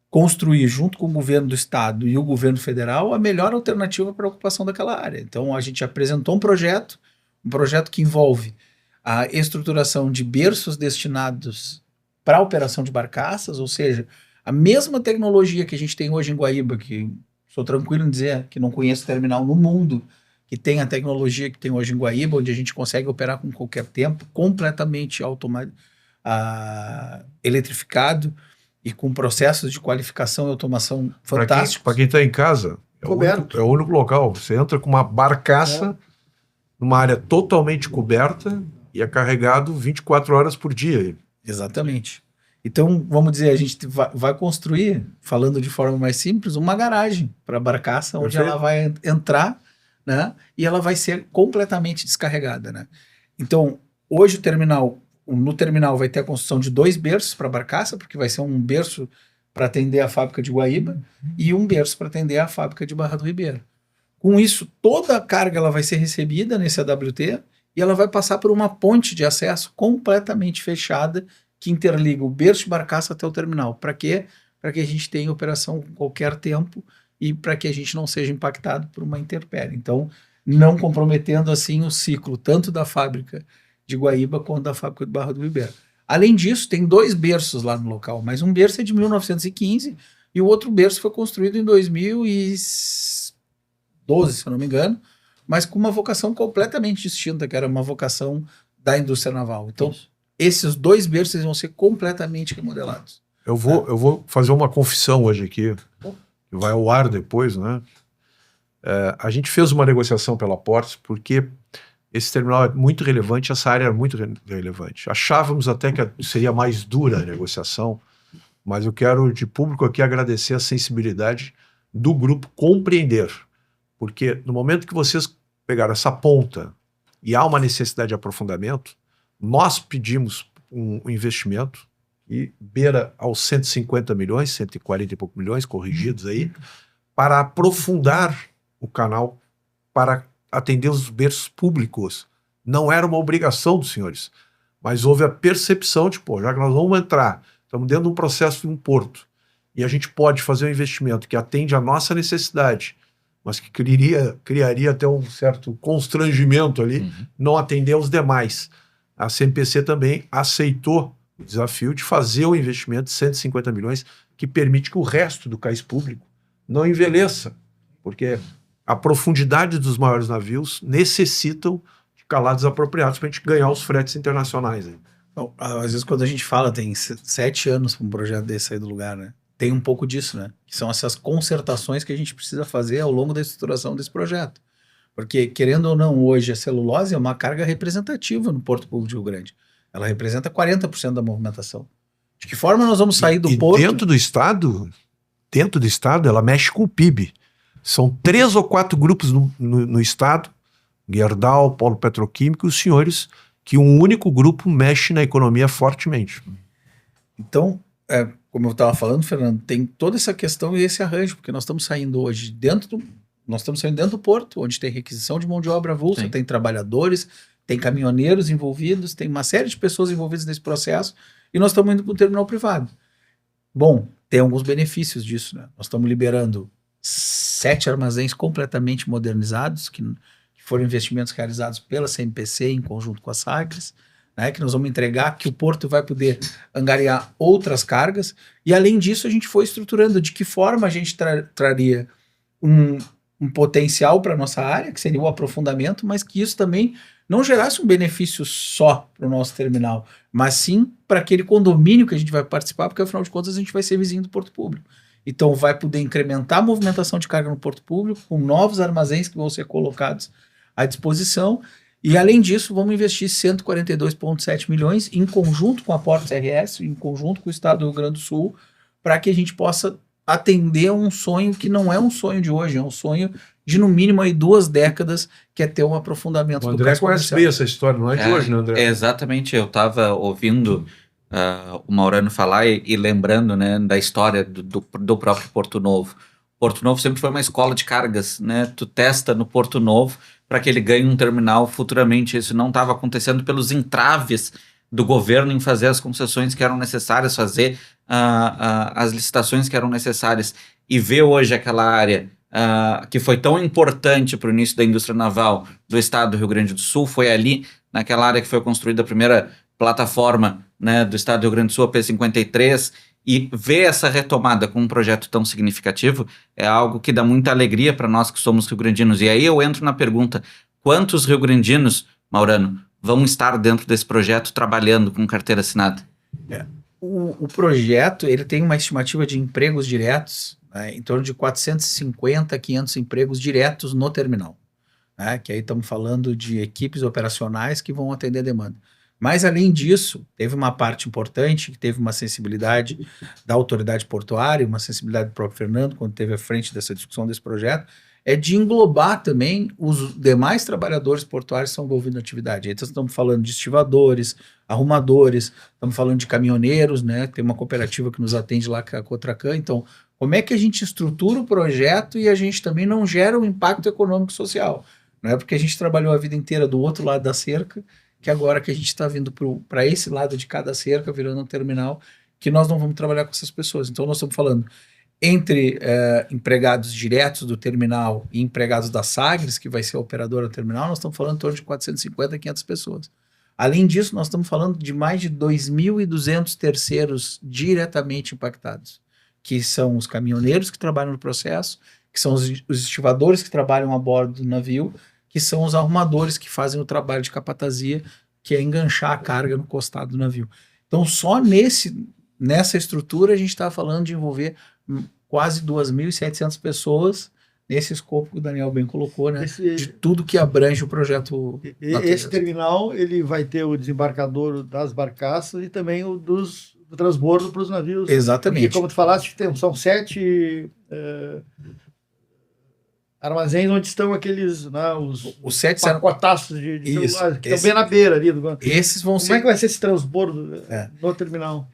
construir, junto com o governo do estado e o governo federal, a melhor alternativa para a ocupação daquela área. Então, a gente apresentou um projeto que envolve a estruturação de berços destinados para a operação de barcaças, ou seja, a mesma tecnologia que a gente tem hoje em Guaíba, que sou tranquilo em dizer que não conheço terminal no mundo que tem a tecnologia que tem hoje em Guaíba, onde a gente consegue operar com qualquer tempo, completamente eletrificado e com processos de qualificação e automação fantásticos. Para quem está em casa, Coberto. é o único local. Você entra com uma barcaça numa área totalmente coberta e é carregado 24 horas por dia. Exatamente. Então, vamos dizer, a gente vai construir, falando de forma mais simples, uma garagem para a barcaça, onde Perfeito. ela vai entrar, né, e ela vai ser completamente descarregada, né? Então, hoje no terminal vai ter a construção de 2 berços para a barcaça, porque vai ser um berço para atender a fábrica de Guaíba e um berço para atender a fábrica de Barra do Ribeiro. Com isso, toda a carga ela vai ser recebida nesse AWT e ela vai passar por uma ponte de acesso completamente fechada que interliga o berço de barcaça até o terminal. Para quê? Para que a gente tenha operação com qualquer tempo e para que a gente não seja impactado por uma intempérie. Então, não comprometendo assim o ciclo tanto da fábrica de Guaíba quanto da fábrica de Barra do Ribeiro. Além disso, tem 2 berços lá no local, mas um berço é de 1915 e o outro berço foi construído em 2012, se eu não me engano, mas com uma vocação completamente distinta, que era uma vocação da indústria naval. Então, esses 2 berços vão ser completamente remodelados. Eu vou fazer uma confissão hoje aqui, que vai ao ar depois, né? A gente fez uma negociação pela Portos porque esse terminal é muito relevante, essa área é muito relevante. Achávamos até que seria mais dura a negociação, mas eu quero de público aqui agradecer a sensibilidade do grupo compreender, porque no momento que vocês pegaram essa ponta e há uma necessidade de aprofundamento, nós pedimos um investimento e beira aos 150 milhões, 140 e poucos milhões corrigidos aí, para aprofundar o canal, para atender os berços públicos. Não era uma obrigação dos senhores, mas houve a percepção de, já que nós vamos entrar, estamos dentro de um processo de um porto, e a gente pode fazer um investimento que atende à nossa necessidade, mas que criaria até um certo constrangimento ali, não atender aos demais. A CMPC também aceitou o desafio de fazer um investimento de 150 milhões que permite que o resto do cais público não envelheça, porque a profundidade dos maiores navios necessitam de calados apropriados para a gente ganhar os fretes internacionais. Hein? Bom, às vezes quando a gente fala, tem 7 anos para um projeto desse sair do lugar, né? Tem um pouco disso, né? Que são essas concertações que a gente precisa fazer ao longo da estruturação desse projeto. Porque, querendo ou não, hoje a celulose é uma carga representativa no Porto Público de Rio Grande. Ela representa 40% da movimentação. De que forma nós vamos sair do porto? Dentro do estado, ela mexe com o PIB. São 3 ou 4 grupos no estado, Gerdau, Polo Petroquímico, os senhores, que um único grupo mexe na economia fortemente. Então, como eu estava falando, Fernando, tem toda essa questão e esse arranjo, porque nós estamos saindo hoje dentro do porto, onde tem requisição de mão de obra avulsa, Sim. tem trabalhadores, tem caminhoneiros envolvidos, tem uma série de pessoas envolvidas nesse processo, e nós estamos indo para o terminal privado. Bom, tem alguns benefícios disso, né? Nós estamos liberando 7 armazéns completamente modernizados, que foram investimentos realizados pela CMPC em conjunto com a Sagres, né, que nós vamos entregar, que o porto vai poder angariar outras cargas, e além disso a gente foi estruturando de que forma a gente traria um potencial para a nossa área, que seria o aprofundamento, mas que isso também não gerasse um benefício só para o nosso terminal, mas sim para aquele condomínio que a gente vai participar, porque afinal de contas a gente vai ser vizinho do Porto Público. Então vai poder incrementar a movimentação de carga no Porto Público, com novos armazéns que vão ser colocados à disposição, e além disso vamos investir 142,7 milhões em conjunto com a Portos RS, em conjunto com o Estado do Rio Grande do Sul, para que a gente possa atender um sonho que não é um sonho de hoje, é um sonho de no mínimo aí 2 décadas, que é ter um aprofundamento O do André cais conhece comercial. bem essa história, não é de hoje, né, André? Exatamente, eu estava ouvindo o Maurano falar e lembrando, né, da história do próprio Porto Novo. Porto Novo sempre foi uma escola de cargas, né? Tu testa no Porto Novo para que ele ganhe um terminal futuramente. Isso não estava acontecendo pelos entraves do governo em fazer as concessões que eram necessárias, fazer as licitações que eram necessárias. E ver hoje aquela área que foi tão importante para o início da indústria naval do estado do Rio Grande do Sul, foi ali, naquela área que foi construída a primeira plataforma, né, do estado do Rio Grande do Sul, a P-53, e ver essa retomada com um projeto tão significativo é algo que dá muita alegria para nós que somos rio-grandinos. E aí eu entro na pergunta, quantos rio-grandinos, Maurano, vão estar dentro desse projeto trabalhando com carteira assinada? O projeto ele tem uma estimativa de empregos diretos, né, em torno de 450, 500 empregos diretos no terminal. Né, que aí estamos falando de equipes operacionais que vão atender a demanda. Mas, além disso, teve uma parte importante, que teve uma sensibilidade da autoridade portuária, uma sensibilidade do próprio Fernando, quando esteve à frente dessa discussão desse projeto, é de englobar também os demais trabalhadores portuários que são envolvidos na atividade. Aí estamos falando de estivadores, arrumadores, estamos falando de caminhoneiros, né? Tem uma cooperativa que nos atende lá, que é a Cotracan. Então, como é que a gente estrutura o projeto e a gente também não gera um impacto econômico e social? Não é porque a gente trabalhou a vida inteira do outro lado da cerca, que agora que a gente está vindo para esse lado de cada cerca, virando um terminal, que nós não vamos trabalhar com essas pessoas. Então, nós estamos falando entre empregados diretos do terminal e empregados da Sagres, que vai ser a operadora do terminal, nós estamos falando em torno de 450, 500 pessoas. Além disso, nós estamos falando de mais de 2.200 terceiros diretamente impactados, que são os caminhoneiros que trabalham no processo, que são os estivadores que trabalham a bordo do navio, que são os arrumadores que fazem o trabalho de capatazia, que é enganchar a carga no costado do navio. Então, só nessa estrutura, a gente está falando de envolver quase 2.700 pessoas nesse escopo que o Daniel bem colocou, né? De tudo que abrange o projeto. Esse terminal ele vai ter o desembarcador das barcaças e também o do transbordo para os navios. Exatamente. Porque, como tu falaste, são 7 armazéns onde estão aqueles, né, os 7 pacotaços de celular, que estão bem na beira ali. Esses vão Como é que vai ser esse transbordo no terminal?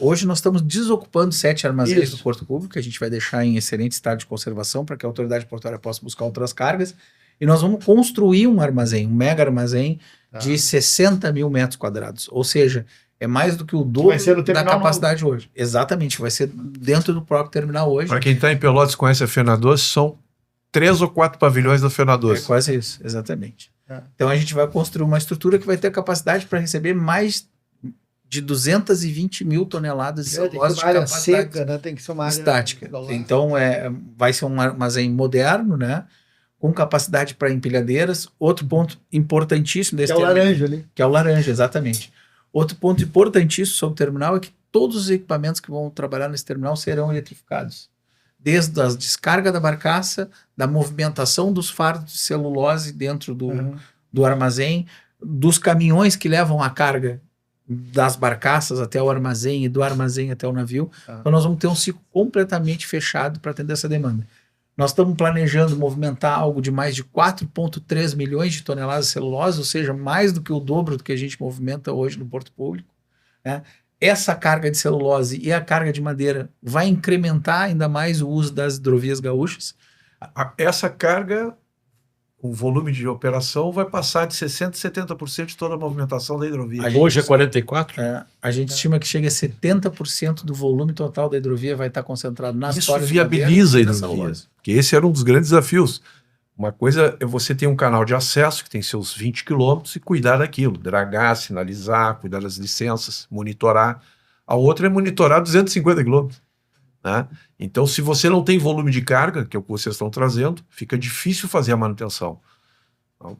Hoje nós estamos desocupando 7 armazéns do Porto Público, que a gente vai deixar em excelente estado de conservação para que a autoridade portuária possa buscar outras cargas. E nós vamos construir um armazém, um mega armazém de 60 mil metros quadrados. Ou seja, é mais do que o dobro da capacidade hoje. Exatamente, vai ser dentro do próprio terminal hoje. Para quem está em Pelotas e conhece a Fena Doce, são 3 ou 4 pavilhões da Fena Doce. É quase isso, exatamente. Então a gente vai construir uma estrutura que vai ter capacidade para receber mais de 220 mil toneladas de celulose de capacidade seca, né? Tem que ser uma área estática. Então vai ser um armazém moderno, né? Com capacidade para empilhadeiras. Outro ponto importantíssimo desse terminal, laranja ali. Que é o laranja, exatamente. Outro ponto importantíssimo sobre o terminal é que todos os equipamentos que vão trabalhar nesse terminal serão eletrificados. Desde a descarga da barcaça, da movimentação dos fardos de celulose dentro do armazém, dos caminhões que levam a carga das barcaças até o armazém e do armazém até o navio. Então nós vamos ter um ciclo completamente fechado para atender essa demanda. Nós estamos planejando movimentar algo de mais de 4,3 milhões de toneladas de celulose, ou seja, mais do que o dobro do que a gente movimenta hoje no Porto Público, né? Essa carga de celulose e a carga de madeira vai incrementar ainda mais o uso das hidrovias gaúchas. Essa carga, o volume de operação vai passar de 60% a 70% de toda a movimentação da hidrovia. Hoje é 44%? A gente estima que chega a 70% do volume total da hidrovia vai estar concentrado nas Isso viabiliza a hidrovia, porque esse era um dos grandes desafios. Uma coisa é você ter um canal de acesso que tem seus 20 quilômetros e cuidar daquilo, dragar, sinalizar, cuidar das licenças, monitorar. A outra é monitorar 250 quilômetros. Né? Então, se você não tem volume de carga, que é o que vocês estão trazendo, fica difícil fazer a manutenção. Então,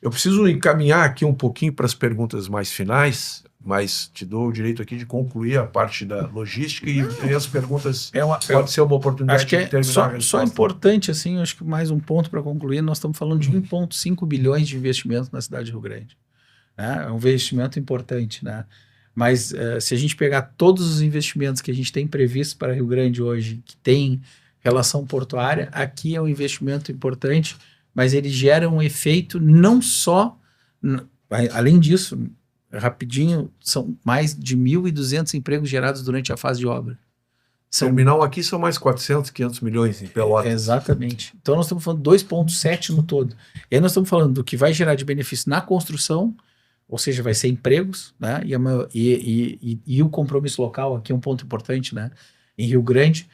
eu preciso encaminhar aqui um pouquinho para as perguntas mais finais, mas te dou o direito aqui de concluir a parte da logística e as perguntas pode ser uma oportunidade acho que de terminar. Só importante, assim, acho que mais um ponto para concluir, nós estamos falando de 1,5 bilhões de investimento na cidade de Rio Grande. Né? É um investimento importante, né? Mas se a gente pegar todos os investimentos que a gente tem previstos para Rio Grande hoje, que tem relação portuária, aqui é um investimento importante, mas ele gera um efeito não só... Além disso, rapidinho, são mais de 1.200 empregos gerados durante a fase de obra. Terminal aqui são mais 400, 500 milhões em Pelotas. Exatamente. Então nós estamos falando 2,7 no todo. E aí nós estamos falando do que vai gerar de benefício na construção, ou seja, vai ser empregos, né? E o compromisso local, aqui é um ponto importante, né? Em Rio Grande,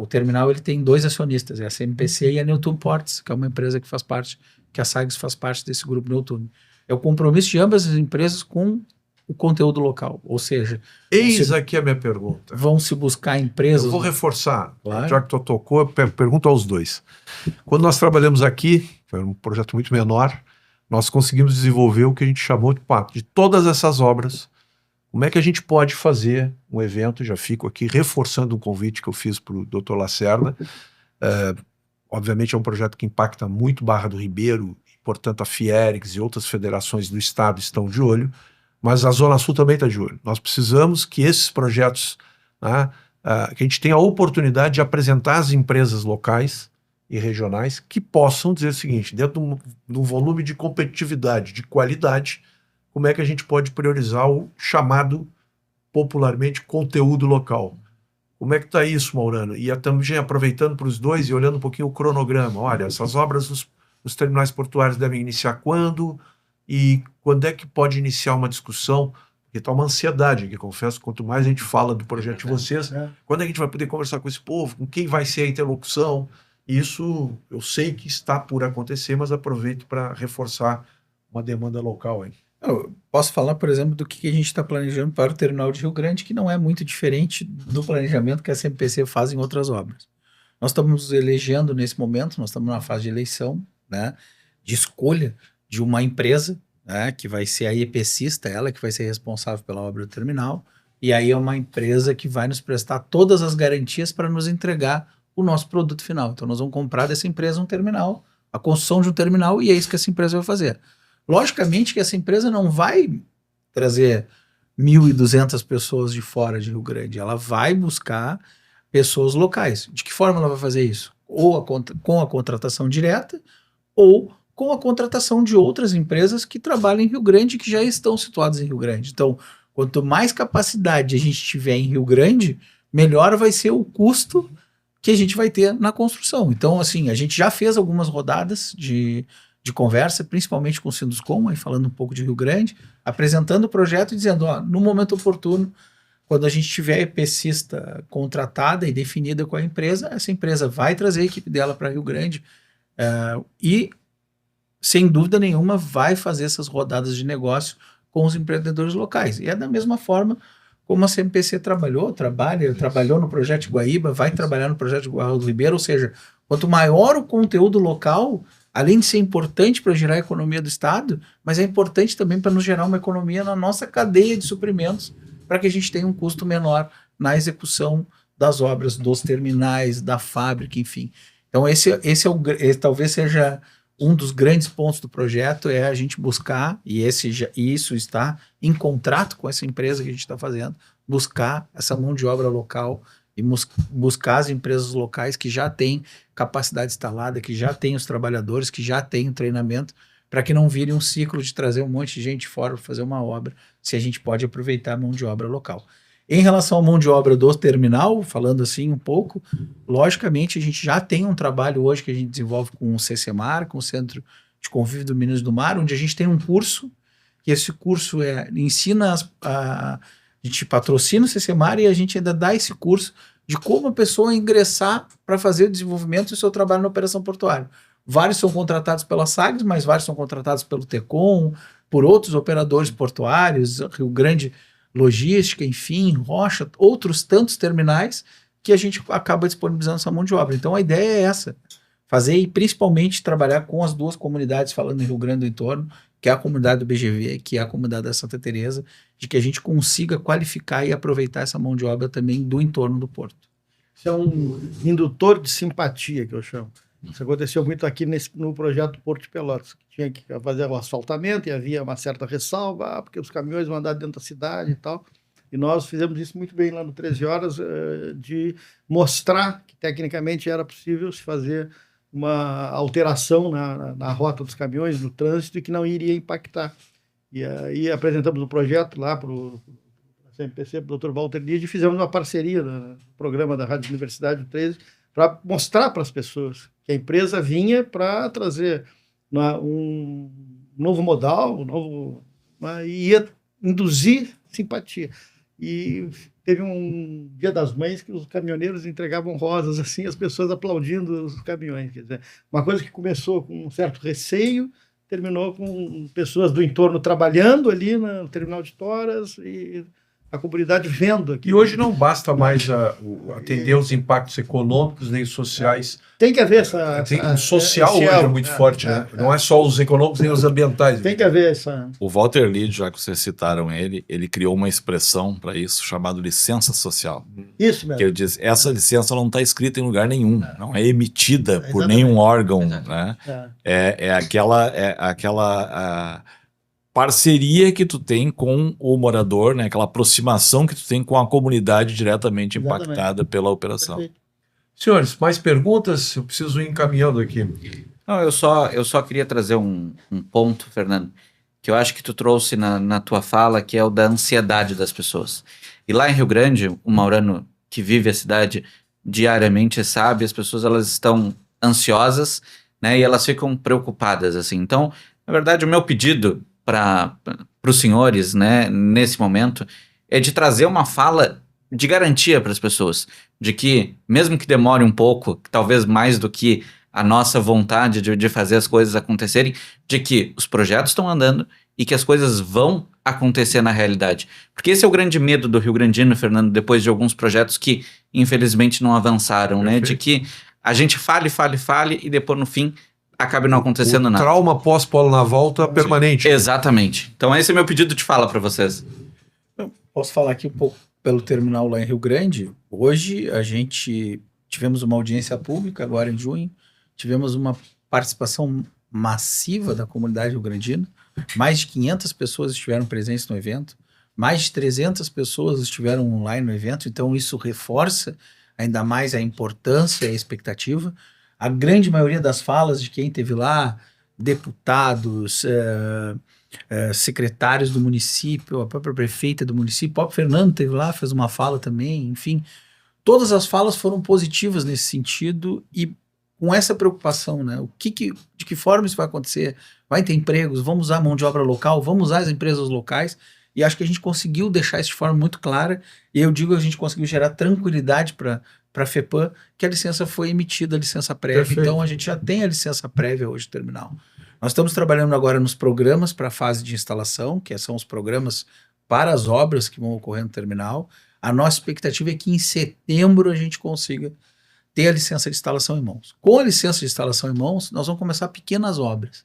o terminal ele tem 2 acionistas, é a CMPC e a Newton Ports, que é uma empresa que faz parte, que a Sagres faz parte desse grupo Newton. É o compromisso de ambas as empresas com o conteúdo local, ou seja... Eis aqui a minha pergunta. Vão se buscar empresas... Eu vou reforçar, Claro. já que tu tocou, pergunto aos dois. Quando nós trabalhamos aqui, foi um projeto muito menor, nós conseguimos desenvolver o que a gente chamou de todas essas obras, como é que a gente pode fazer um evento, já fico aqui reforçando um convite que eu fiz para o Dr. Lacerda, obviamente é um projeto que impacta muito Barra do Ribeiro, portanto a Fiergs e outras federações do estado estão de olho, mas a Zona Sul também está de olho. Nós precisamos que esses projetos, né, que a gente tenha a oportunidade de apresentar às empresas locais e regionais que possam dizer o seguinte, dentro de um volume de competitividade, de qualidade, como é que a gente pode priorizar o chamado, popularmente, conteúdo local. Como é que está isso, Maurano? E também aproveitando para os dois e olhando um pouquinho o cronograma. Olha, essas obras nos terminais portuários devem iniciar quando? E quando é que pode iniciar uma discussão? Porque está uma ansiedade aqui, confesso, quanto mais a gente fala do projeto de vocês, quando é que a gente vai poder conversar com esse povo? Com quem vai ser a interlocução? Isso eu sei que está por acontecer, mas aproveito para reforçar uma demanda local aí. Eu posso falar, por exemplo, do que a gente está planejando para o terminal de Rio Grande, que não é muito diferente do planejamento que a CMPC faz em outras obras. Nós estamos elegendo nesse momento, nós estamos na fase de eleição, né, de escolha de uma empresa, né, que vai ser a EPCista, ela que vai ser responsável pela obra do terminal, e aí é uma empresa que vai nos prestar todas as garantias para nos entregar o nosso produto final. Então nós vamos comprar dessa empresa um terminal, a construção de um terminal, e é isso que essa empresa vai fazer. Logicamente que essa empresa não vai trazer 1.200 pessoas de fora de Rio Grande, ela vai buscar pessoas locais. De que forma ela vai fazer isso? Ou com a contratação direta, ou com a contratação de outras empresas que trabalham em Rio Grande e que já estão situadas em Rio Grande. Então, quanto mais capacidade a gente tiver em Rio Grande, melhor vai ser o custo que a gente vai ter na construção. Então, assim, a gente já fez algumas rodadas de conversa, principalmente com o Sinduscom, aí falando um pouco de Rio Grande, apresentando o projeto e dizendo, ó, no momento oportuno, quando a gente tiver a EPCista contratada e definida com a empresa, essa empresa vai trazer a equipe dela para Rio Grande e, sem dúvida nenhuma, vai fazer essas rodadas de negócio com os empreendedores locais. E é da mesma forma como a CMPC trabalhou no projeto de Guaíba, vai trabalhar no projeto de Barra do Ribeiro, ou seja, quanto maior o conteúdo local, além de ser importante para gerar a economia do Estado, mas é importante também para nos gerar uma economia na nossa cadeia de suprimentos, para que a gente tenha um custo menor na execução das obras, dos terminais, da fábrica, enfim. Então esse talvez seja um dos grandes pontos do projeto, é a gente buscar, e isso está em contrato com essa empresa que a gente está fazendo, buscar essa mão de obra local e buscar as empresas locais que já têm capacidade instalada, que já têm os trabalhadores, que já têm o treinamento, para que não vire um ciclo de trazer um monte de gente fora para fazer uma obra, se a gente pode aproveitar a mão de obra local. Em relação à mão de obra do terminal, falando assim um pouco, logicamente a gente já tem um trabalho hoje que a gente desenvolve com o CCMAR, com o Centro de Convívio do Meninos do Mar, onde a gente tem um curso, que esse curso ensina a gente patrocina o CCMAR e a gente ainda dá esse curso de como a pessoa ingressar para fazer o desenvolvimento do seu trabalho na operação portuária. Vários são contratados pela Sagres, mas vários são contratados pelo Tecom, por outros operadores portuários, Rio Grande Logística, enfim, Rocha, outros tantos terminais que a gente acaba disponibilizando essa mão de obra. Então a ideia é essa, fazer e principalmente trabalhar com as duas comunidades, falando em Rio Grande do entorno, que é a comunidade do BGV, que é a comunidade da Santa Teresa, de que a gente consiga qualificar e aproveitar essa mão de obra também do entorno do porto. Isso é um indutor de simpatia, que eu chamo. Isso aconteceu muito aqui no projeto Porto de Pelotas, que tinha que fazer o asfaltamento e havia uma certa ressalva, porque os caminhões vão andar dentro da cidade e tal. E nós fizemos isso muito bem lá no 13 Horas, de mostrar que tecnicamente era possível se fazer uma alteração na rota dos caminhões, no trânsito, e que não iria impactar. E aí apresentamos o projeto lá para o CMPC, o Dr. Walter Lied, e fizemos uma parceria no programa da Rádio Universidade 13 para mostrar para as pessoas que a empresa vinha para trazer um novo modal, e ia induzir simpatia. E teve um Dia das Mães que os caminhoneiros entregavam rosas, assim, as pessoas aplaudindo os caminhões. Quer dizer, uma coisa que começou com um certo receio, terminou com pessoas do entorno trabalhando ali no terminal de Toras e a comunidade vendo aqui. E hoje não basta mais atender os impactos econômicos nem sociais. Tem que haver O social hoje é muito forte, né? Não é só os econômicos nem os ambientais. Tem que haver essa... O Walter Lied, já que vocês citaram ele criou uma expressão para isso chamada licença social. Isso mesmo. Que ele diz, essa licença não está escrita em lugar nenhum, não é emitida por Exatamente. nenhum órgão, né? É aquela parceria que tu tem com o morador, né? Aquela aproximação que tu tem com a comunidade diretamente Exatamente. impactada pela operação. Perfeito. Senhores, mais perguntas? Eu preciso ir encaminhando aqui. Não, eu só queria trazer um ponto, Fernando, que eu acho que tu trouxe na tua fala, que é o da ansiedade das pessoas. E lá em Rio Grande, o maurano que vive a cidade diariamente sabe, as pessoas elas estão ansiosas, né, e elas ficam preocupadas, assim. Então, na verdade, o meu pedido para os senhores, né, nesse momento, é de trazer uma fala de garantia para as pessoas, de que, mesmo que demore um pouco, talvez mais do que a nossa vontade de fazer as coisas acontecerem, de que os projetos estão andando e que as coisas vão acontecer na realidade. Porque esse é o grande medo do rio-grandino, Fernando, depois de alguns projetos que, infelizmente, não avançaram, né? De que a gente fale e depois, no fim, acabe não acontecendo nada. O trauma pós-polo naval está permanente. Exatamente. Então, esse é meu pedido de fala para vocês. Posso falar aqui um pouco pelo terminal lá em Rio Grande. Hoje a gente tivemos uma audiência pública agora em junho, tivemos uma participação massiva da comunidade rio-grandina, mais de 500 pessoas estiveram presentes no evento, mais de 300 pessoas estiveram online no evento, então isso reforça ainda mais a importância e a expectativa. A grande maioria das falas de quem esteve lá, deputados, secretários do município, a própria prefeita do município, o próprio Fernando esteve lá, fez uma fala também, enfim. Todas as falas foram positivas nesse sentido e com essa preocupação, né? De que forma isso vai acontecer? Vai ter empregos? Vamos usar mão de obra local? Vamos usar as empresas locais? E acho que a gente conseguiu deixar isso de forma muito clara e eu digo que a gente conseguiu gerar tranquilidade para a FEPAM, que a licença foi emitida, a licença prévia. Perfeito. Então a gente já tem a licença prévia hoje do terminal. Nós estamos trabalhando agora nos programas para a fase de instalação, que são os programas para as obras que vão ocorrer no terminal. A nossa expectativa é que em setembro a gente consiga ter a licença de instalação em mãos. Com a licença de instalação em mãos, nós vamos começar pequenas obras,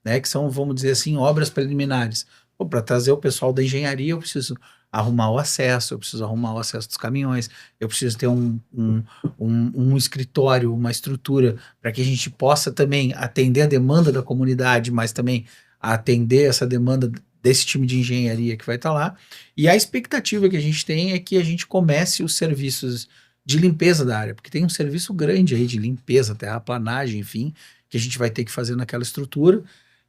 né, que são, vamos dizer assim, obras preliminares. Para trazer o pessoal da engenharia, eu preciso arrumar o acesso, eu preciso arrumar o acesso dos caminhões, eu preciso ter um escritório, uma estrutura para que a gente possa também atender a demanda da comunidade, mas também atender essa demanda desse time de engenharia que vai estar lá. E a expectativa que a gente tem é que a gente comece os serviços de limpeza da área, porque tem um serviço grande aí de limpeza, terraplanagem, enfim, que a gente vai ter que fazer naquela estrutura,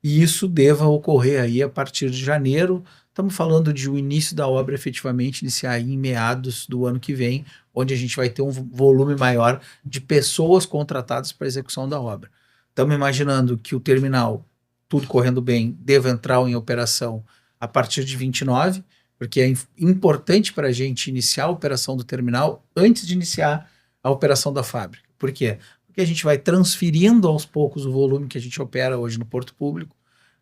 e isso deva ocorrer aí a partir de janeiro. Estamos falando de o início da obra efetivamente iniciar aí em meados do ano que vem, onde a gente vai ter um volume maior de pessoas contratadas para a execução da obra. Estamos imaginando que o terminal, tudo correndo bem, deva entrar em operação a partir de 29, porque é importante para a gente iniciar a operação do terminal antes de iniciar a operação da fábrica. Por quê? Porque a gente vai transferindo aos poucos o volume que a gente opera hoje no Porto Público,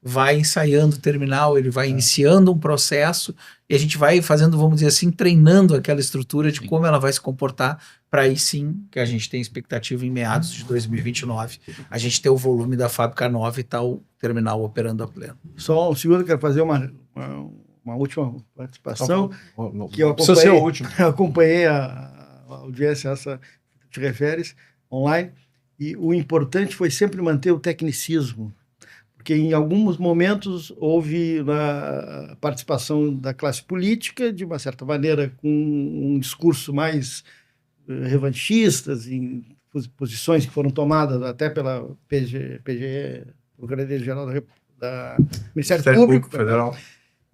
vai ensaiando o terminal, ele vai iniciando um processo e a gente vai fazendo, vamos dizer assim, treinando aquela estrutura de como ela vai se comportar para aí sim, que a gente tem expectativa em meados de 2029, a gente ter o volume da fábrica nova e tal, o terminal operando a pleno. Só um segundo, quero fazer uma última participação, que eu Precisa ser o último. acompanhei a audiência essa que te referes, online, e o importante foi sempre manter o tecnicismo, porque em alguns momentos houve a participação da classe política, de uma certa maneira, com um discurso mais revanchistas, em posições que foram tomadas até pela PGE, Procuradoria-Geral da Ministério Público Federal.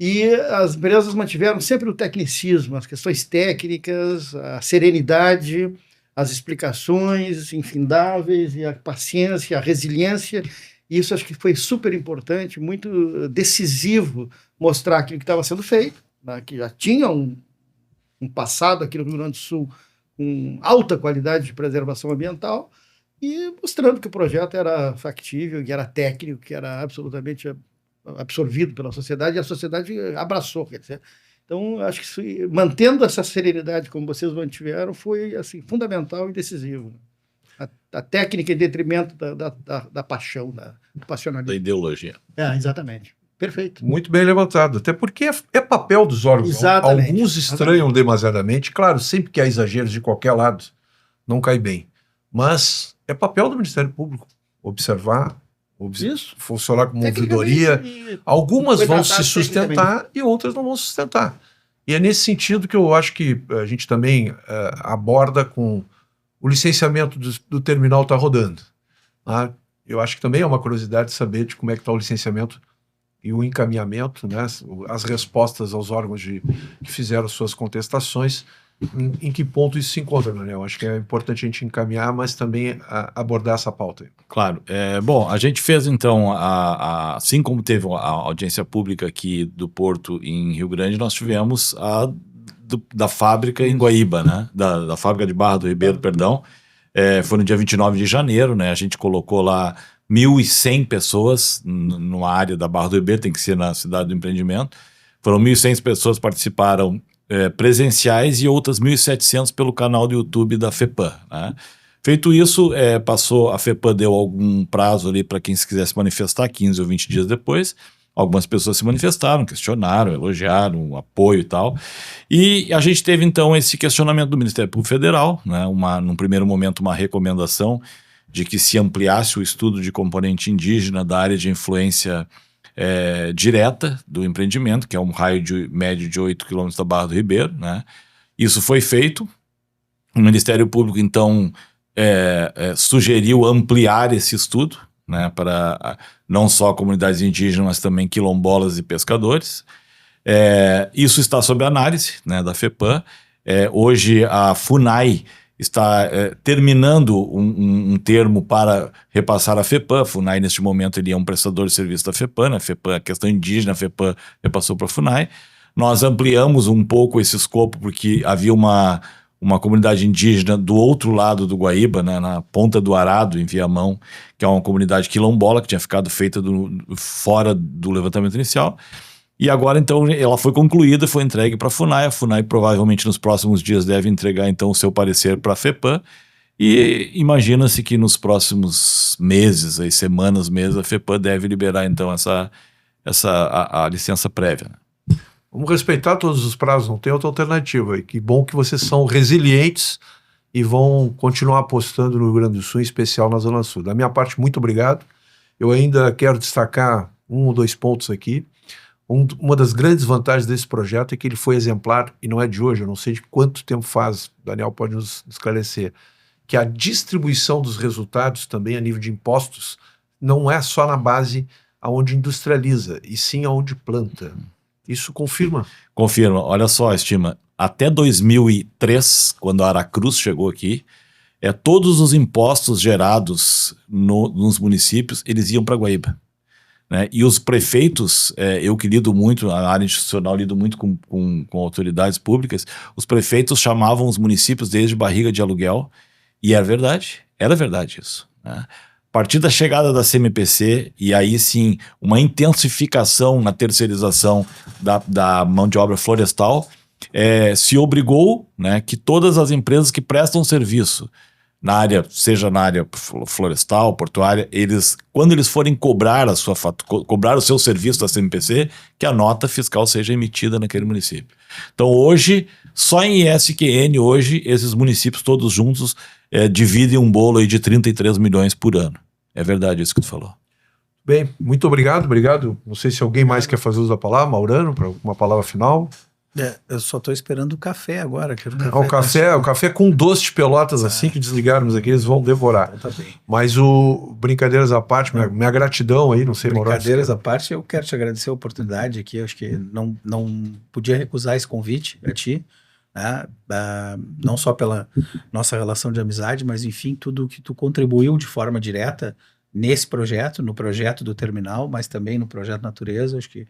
E as empresas mantiveram sempre o tecnicismo, as questões técnicas, a serenidade, as explicações infindáveis, e a paciência, a resiliência. Isso acho que foi super importante, muito decisivo mostrar aquilo que estava sendo feito, né, que já tinha um passado aqui no Rio Grande do Sul com alta qualidade de preservação ambiental, e mostrando que o projeto era factível, que era técnico, que era absolutamente absorvido pela sociedade, e a sociedade abraçou. Quer dizer, então, acho que mantendo essa serenidade como vocês mantiveram foi assim, fundamental e decisivo. A técnica em detrimento da paixão, do passionalismo. Da ideologia. Exatamente. Perfeito. Muito bem levantado, até porque é papel dos órgãos. Exatamente. Alguns estranham demasiadamente, claro, sempre que há exageros de qualquer lado, não cai bem. Mas é papel do Ministério Público observar, funcionar como ouvidoria. Algumas vão se sustentar e outras não vão sustentar. E é nesse sentido que eu acho que a gente também aborda com o licenciamento do terminal está rodando. Tá? Eu acho que também é uma curiosidade saber de como é que está o licenciamento e o encaminhamento, né, as respostas aos órgãos que fizeram suas contestações, em que ponto isso se encontra, Daniel? Acho que é importante a gente encaminhar, mas também abordar essa pauta aí. Claro. Bom, a gente fez então, assim como teve a audiência pública aqui do Porto em Rio Grande, nós tivemos da fábrica em Guaíba, né? Da fábrica de Barra do Ribeiro, perdão. Foi no dia 29 de janeiro, né? A gente colocou lá 1.100 pessoas numa área da Barra do Ribeiro, tem que ser na cidade do empreendimento. Foram 1.100 pessoas que participaram presenciais e outras 1.700 pelo canal do YouTube da FEPAM, né? Feito isso, a FEPAM deu algum prazo ali para quem se quisesse manifestar, 15 ou 20 dias depois. Algumas pessoas se manifestaram, questionaram, elogiaram, apoio e tal. E a gente teve então esse questionamento do Ministério Público Federal, né, num primeiro momento uma recomendação de que se ampliasse o estudo de componente indígena da área de influência direta do empreendimento, que é um raio médio de 8 quilômetros da Barra do Ribeiro, né? Isso foi feito. O Ministério Público então sugeriu ampliar esse estudo, né, para não só comunidades indígenas, mas também quilombolas e pescadores. Isso está sob análise, né, da FEPAM. Hoje a FUNAI está terminando um termo para repassar a FEPAM. A FUNAI, neste momento, ele é um prestador de serviço da FEPAM, né? A questão indígena, a FEPAM repassou para a FUNAI. Nós ampliamos um pouco esse escopo porque havia uma comunidade indígena do outro lado do Guaíba, né, na Ponta do Arado, em Viamão, que é uma comunidade quilombola que tinha ficado feita fora do levantamento inicial. E agora, então, ela foi concluída, foi entregue para a FUNAI. A FUNAI provavelmente nos próximos dias deve entregar, então, o seu parecer para a FEPAM. E imagina-se que nos próximos meses, semanas, meses, a FEPAM deve liberar, então, a licença prévia. Vamos respeitar todos os prazos, não tem outra alternativa. E que bom que vocês são resilientes e vão continuar apostando no Rio Grande do Sul, em especial na Zona Sul. Da minha parte, muito obrigado. Eu ainda quero destacar 1 ou 2 pontos aqui. Uma das grandes vantagens desse projeto é que ele foi exemplar, e não é de hoje, eu não sei de quanto tempo faz, o Daniel pode nos esclarecer, que a distribuição dos resultados também a nível de impostos não é só na base aonde industrializa, e sim aonde planta. Isso confirma? Confirma. Olha só, Estima, até 2003, quando a Aracruz chegou aqui, todos os impostos gerados nos municípios, eles iam para Guaíba. Né? E os prefeitos, eu que lido muito, a área institucional lido muito com autoridades públicas, os prefeitos chamavam os municípios desde barriga de aluguel, e era verdade isso. Né? A partir da chegada da CMPC, e aí sim, uma intensificação na terceirização da mão de obra florestal, se obrigou, né, que todas as empresas que prestam serviço na área, seja na área florestal, portuária, quando eles forem cobrar cobrar o seu serviço da CMPC, que a nota fiscal seja emitida naquele município. Então hoje, só em ISQN, hoje, esses municípios todos juntos dividem um bolo aí de 33 milhões por ano. É verdade isso que tu falou. Bem, muito obrigado. Não sei se alguém mais quer fazer uso da palavra, Maurano, para uma palavra final. Eu só tô esperando o café agora. Quero O café com doce de Pelotas, assim que desligarmos aqui, eles vão devorar. Então tá bem. Mas brincadeiras à parte, minha gratidão aí, não sei, Mauro. Brincadeiras à parte, eu quero te agradecer a oportunidade aqui. Eu acho que não podia recusar esse convite a ti, né? Não só pela nossa relação de amizade, mas enfim, tudo que tu contribuiu de forma direta nesse projeto, no projeto do terminal, mas também no projeto Natureza. Acho que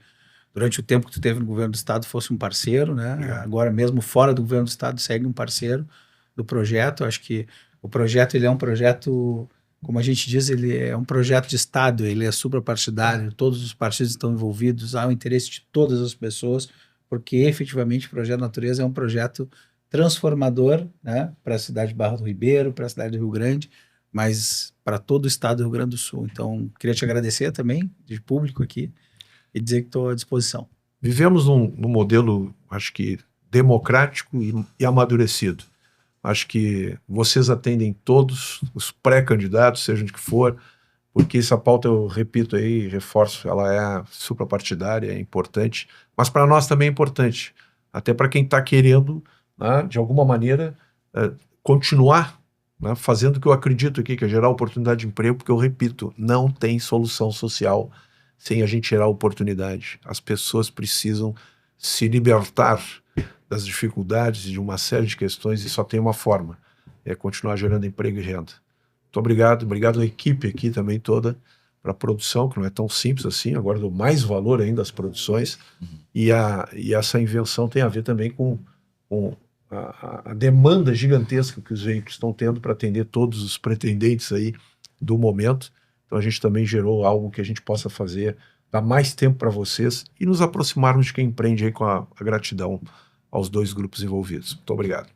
durante o tempo que tu teve no governo do estado fosse um parceiro, né? Agora mesmo fora do governo do estado segue um parceiro do projeto. Acho que o projeto ele é um projeto, como a gente diz, ele é um projeto de estado, ele é suprapartidário, todos os partidos estão envolvidos, há o interesse de todas as pessoas, porque efetivamente o projeto Natureza é um projeto transformador, né? Para a cidade de Barra do Ribeiro, para a cidade do Rio Grande, mas para todo o estado do Rio Grande do Sul. Então, queria te agradecer também, de público aqui, e dizer que estou à disposição. Vivemos num modelo, acho que, democrático e amadurecido. Acho que vocês atendem todos os pré-candidatos, seja de que for, porque essa pauta, eu repito aí, reforço, ela é suprapartidária, é importante, mas para nós também é importante, até para quem está querendo, né, de alguma maneira, continuar, né, fazendo o que eu acredito aqui, que é gerar oportunidade de emprego, porque eu repito, não tem solução social sem a gente gerar oportunidade. As pessoas precisam se libertar das dificuldades e de uma série de questões, e só tem uma forma, é continuar gerando emprego e renda. Muito obrigado à equipe aqui também toda, para a produção, que não é tão simples assim, agora dou mais valor ainda às produções, e essa invenção tem a ver também com a demanda gigantesca que os veículos estão tendo para atender todos os pretendentes aí do momento. Então a gente também gerou algo que a gente possa fazer, dar mais tempo para vocês e nos aproximarmos de quem empreende aí com a gratidão aos dois grupos envolvidos. Muito obrigado.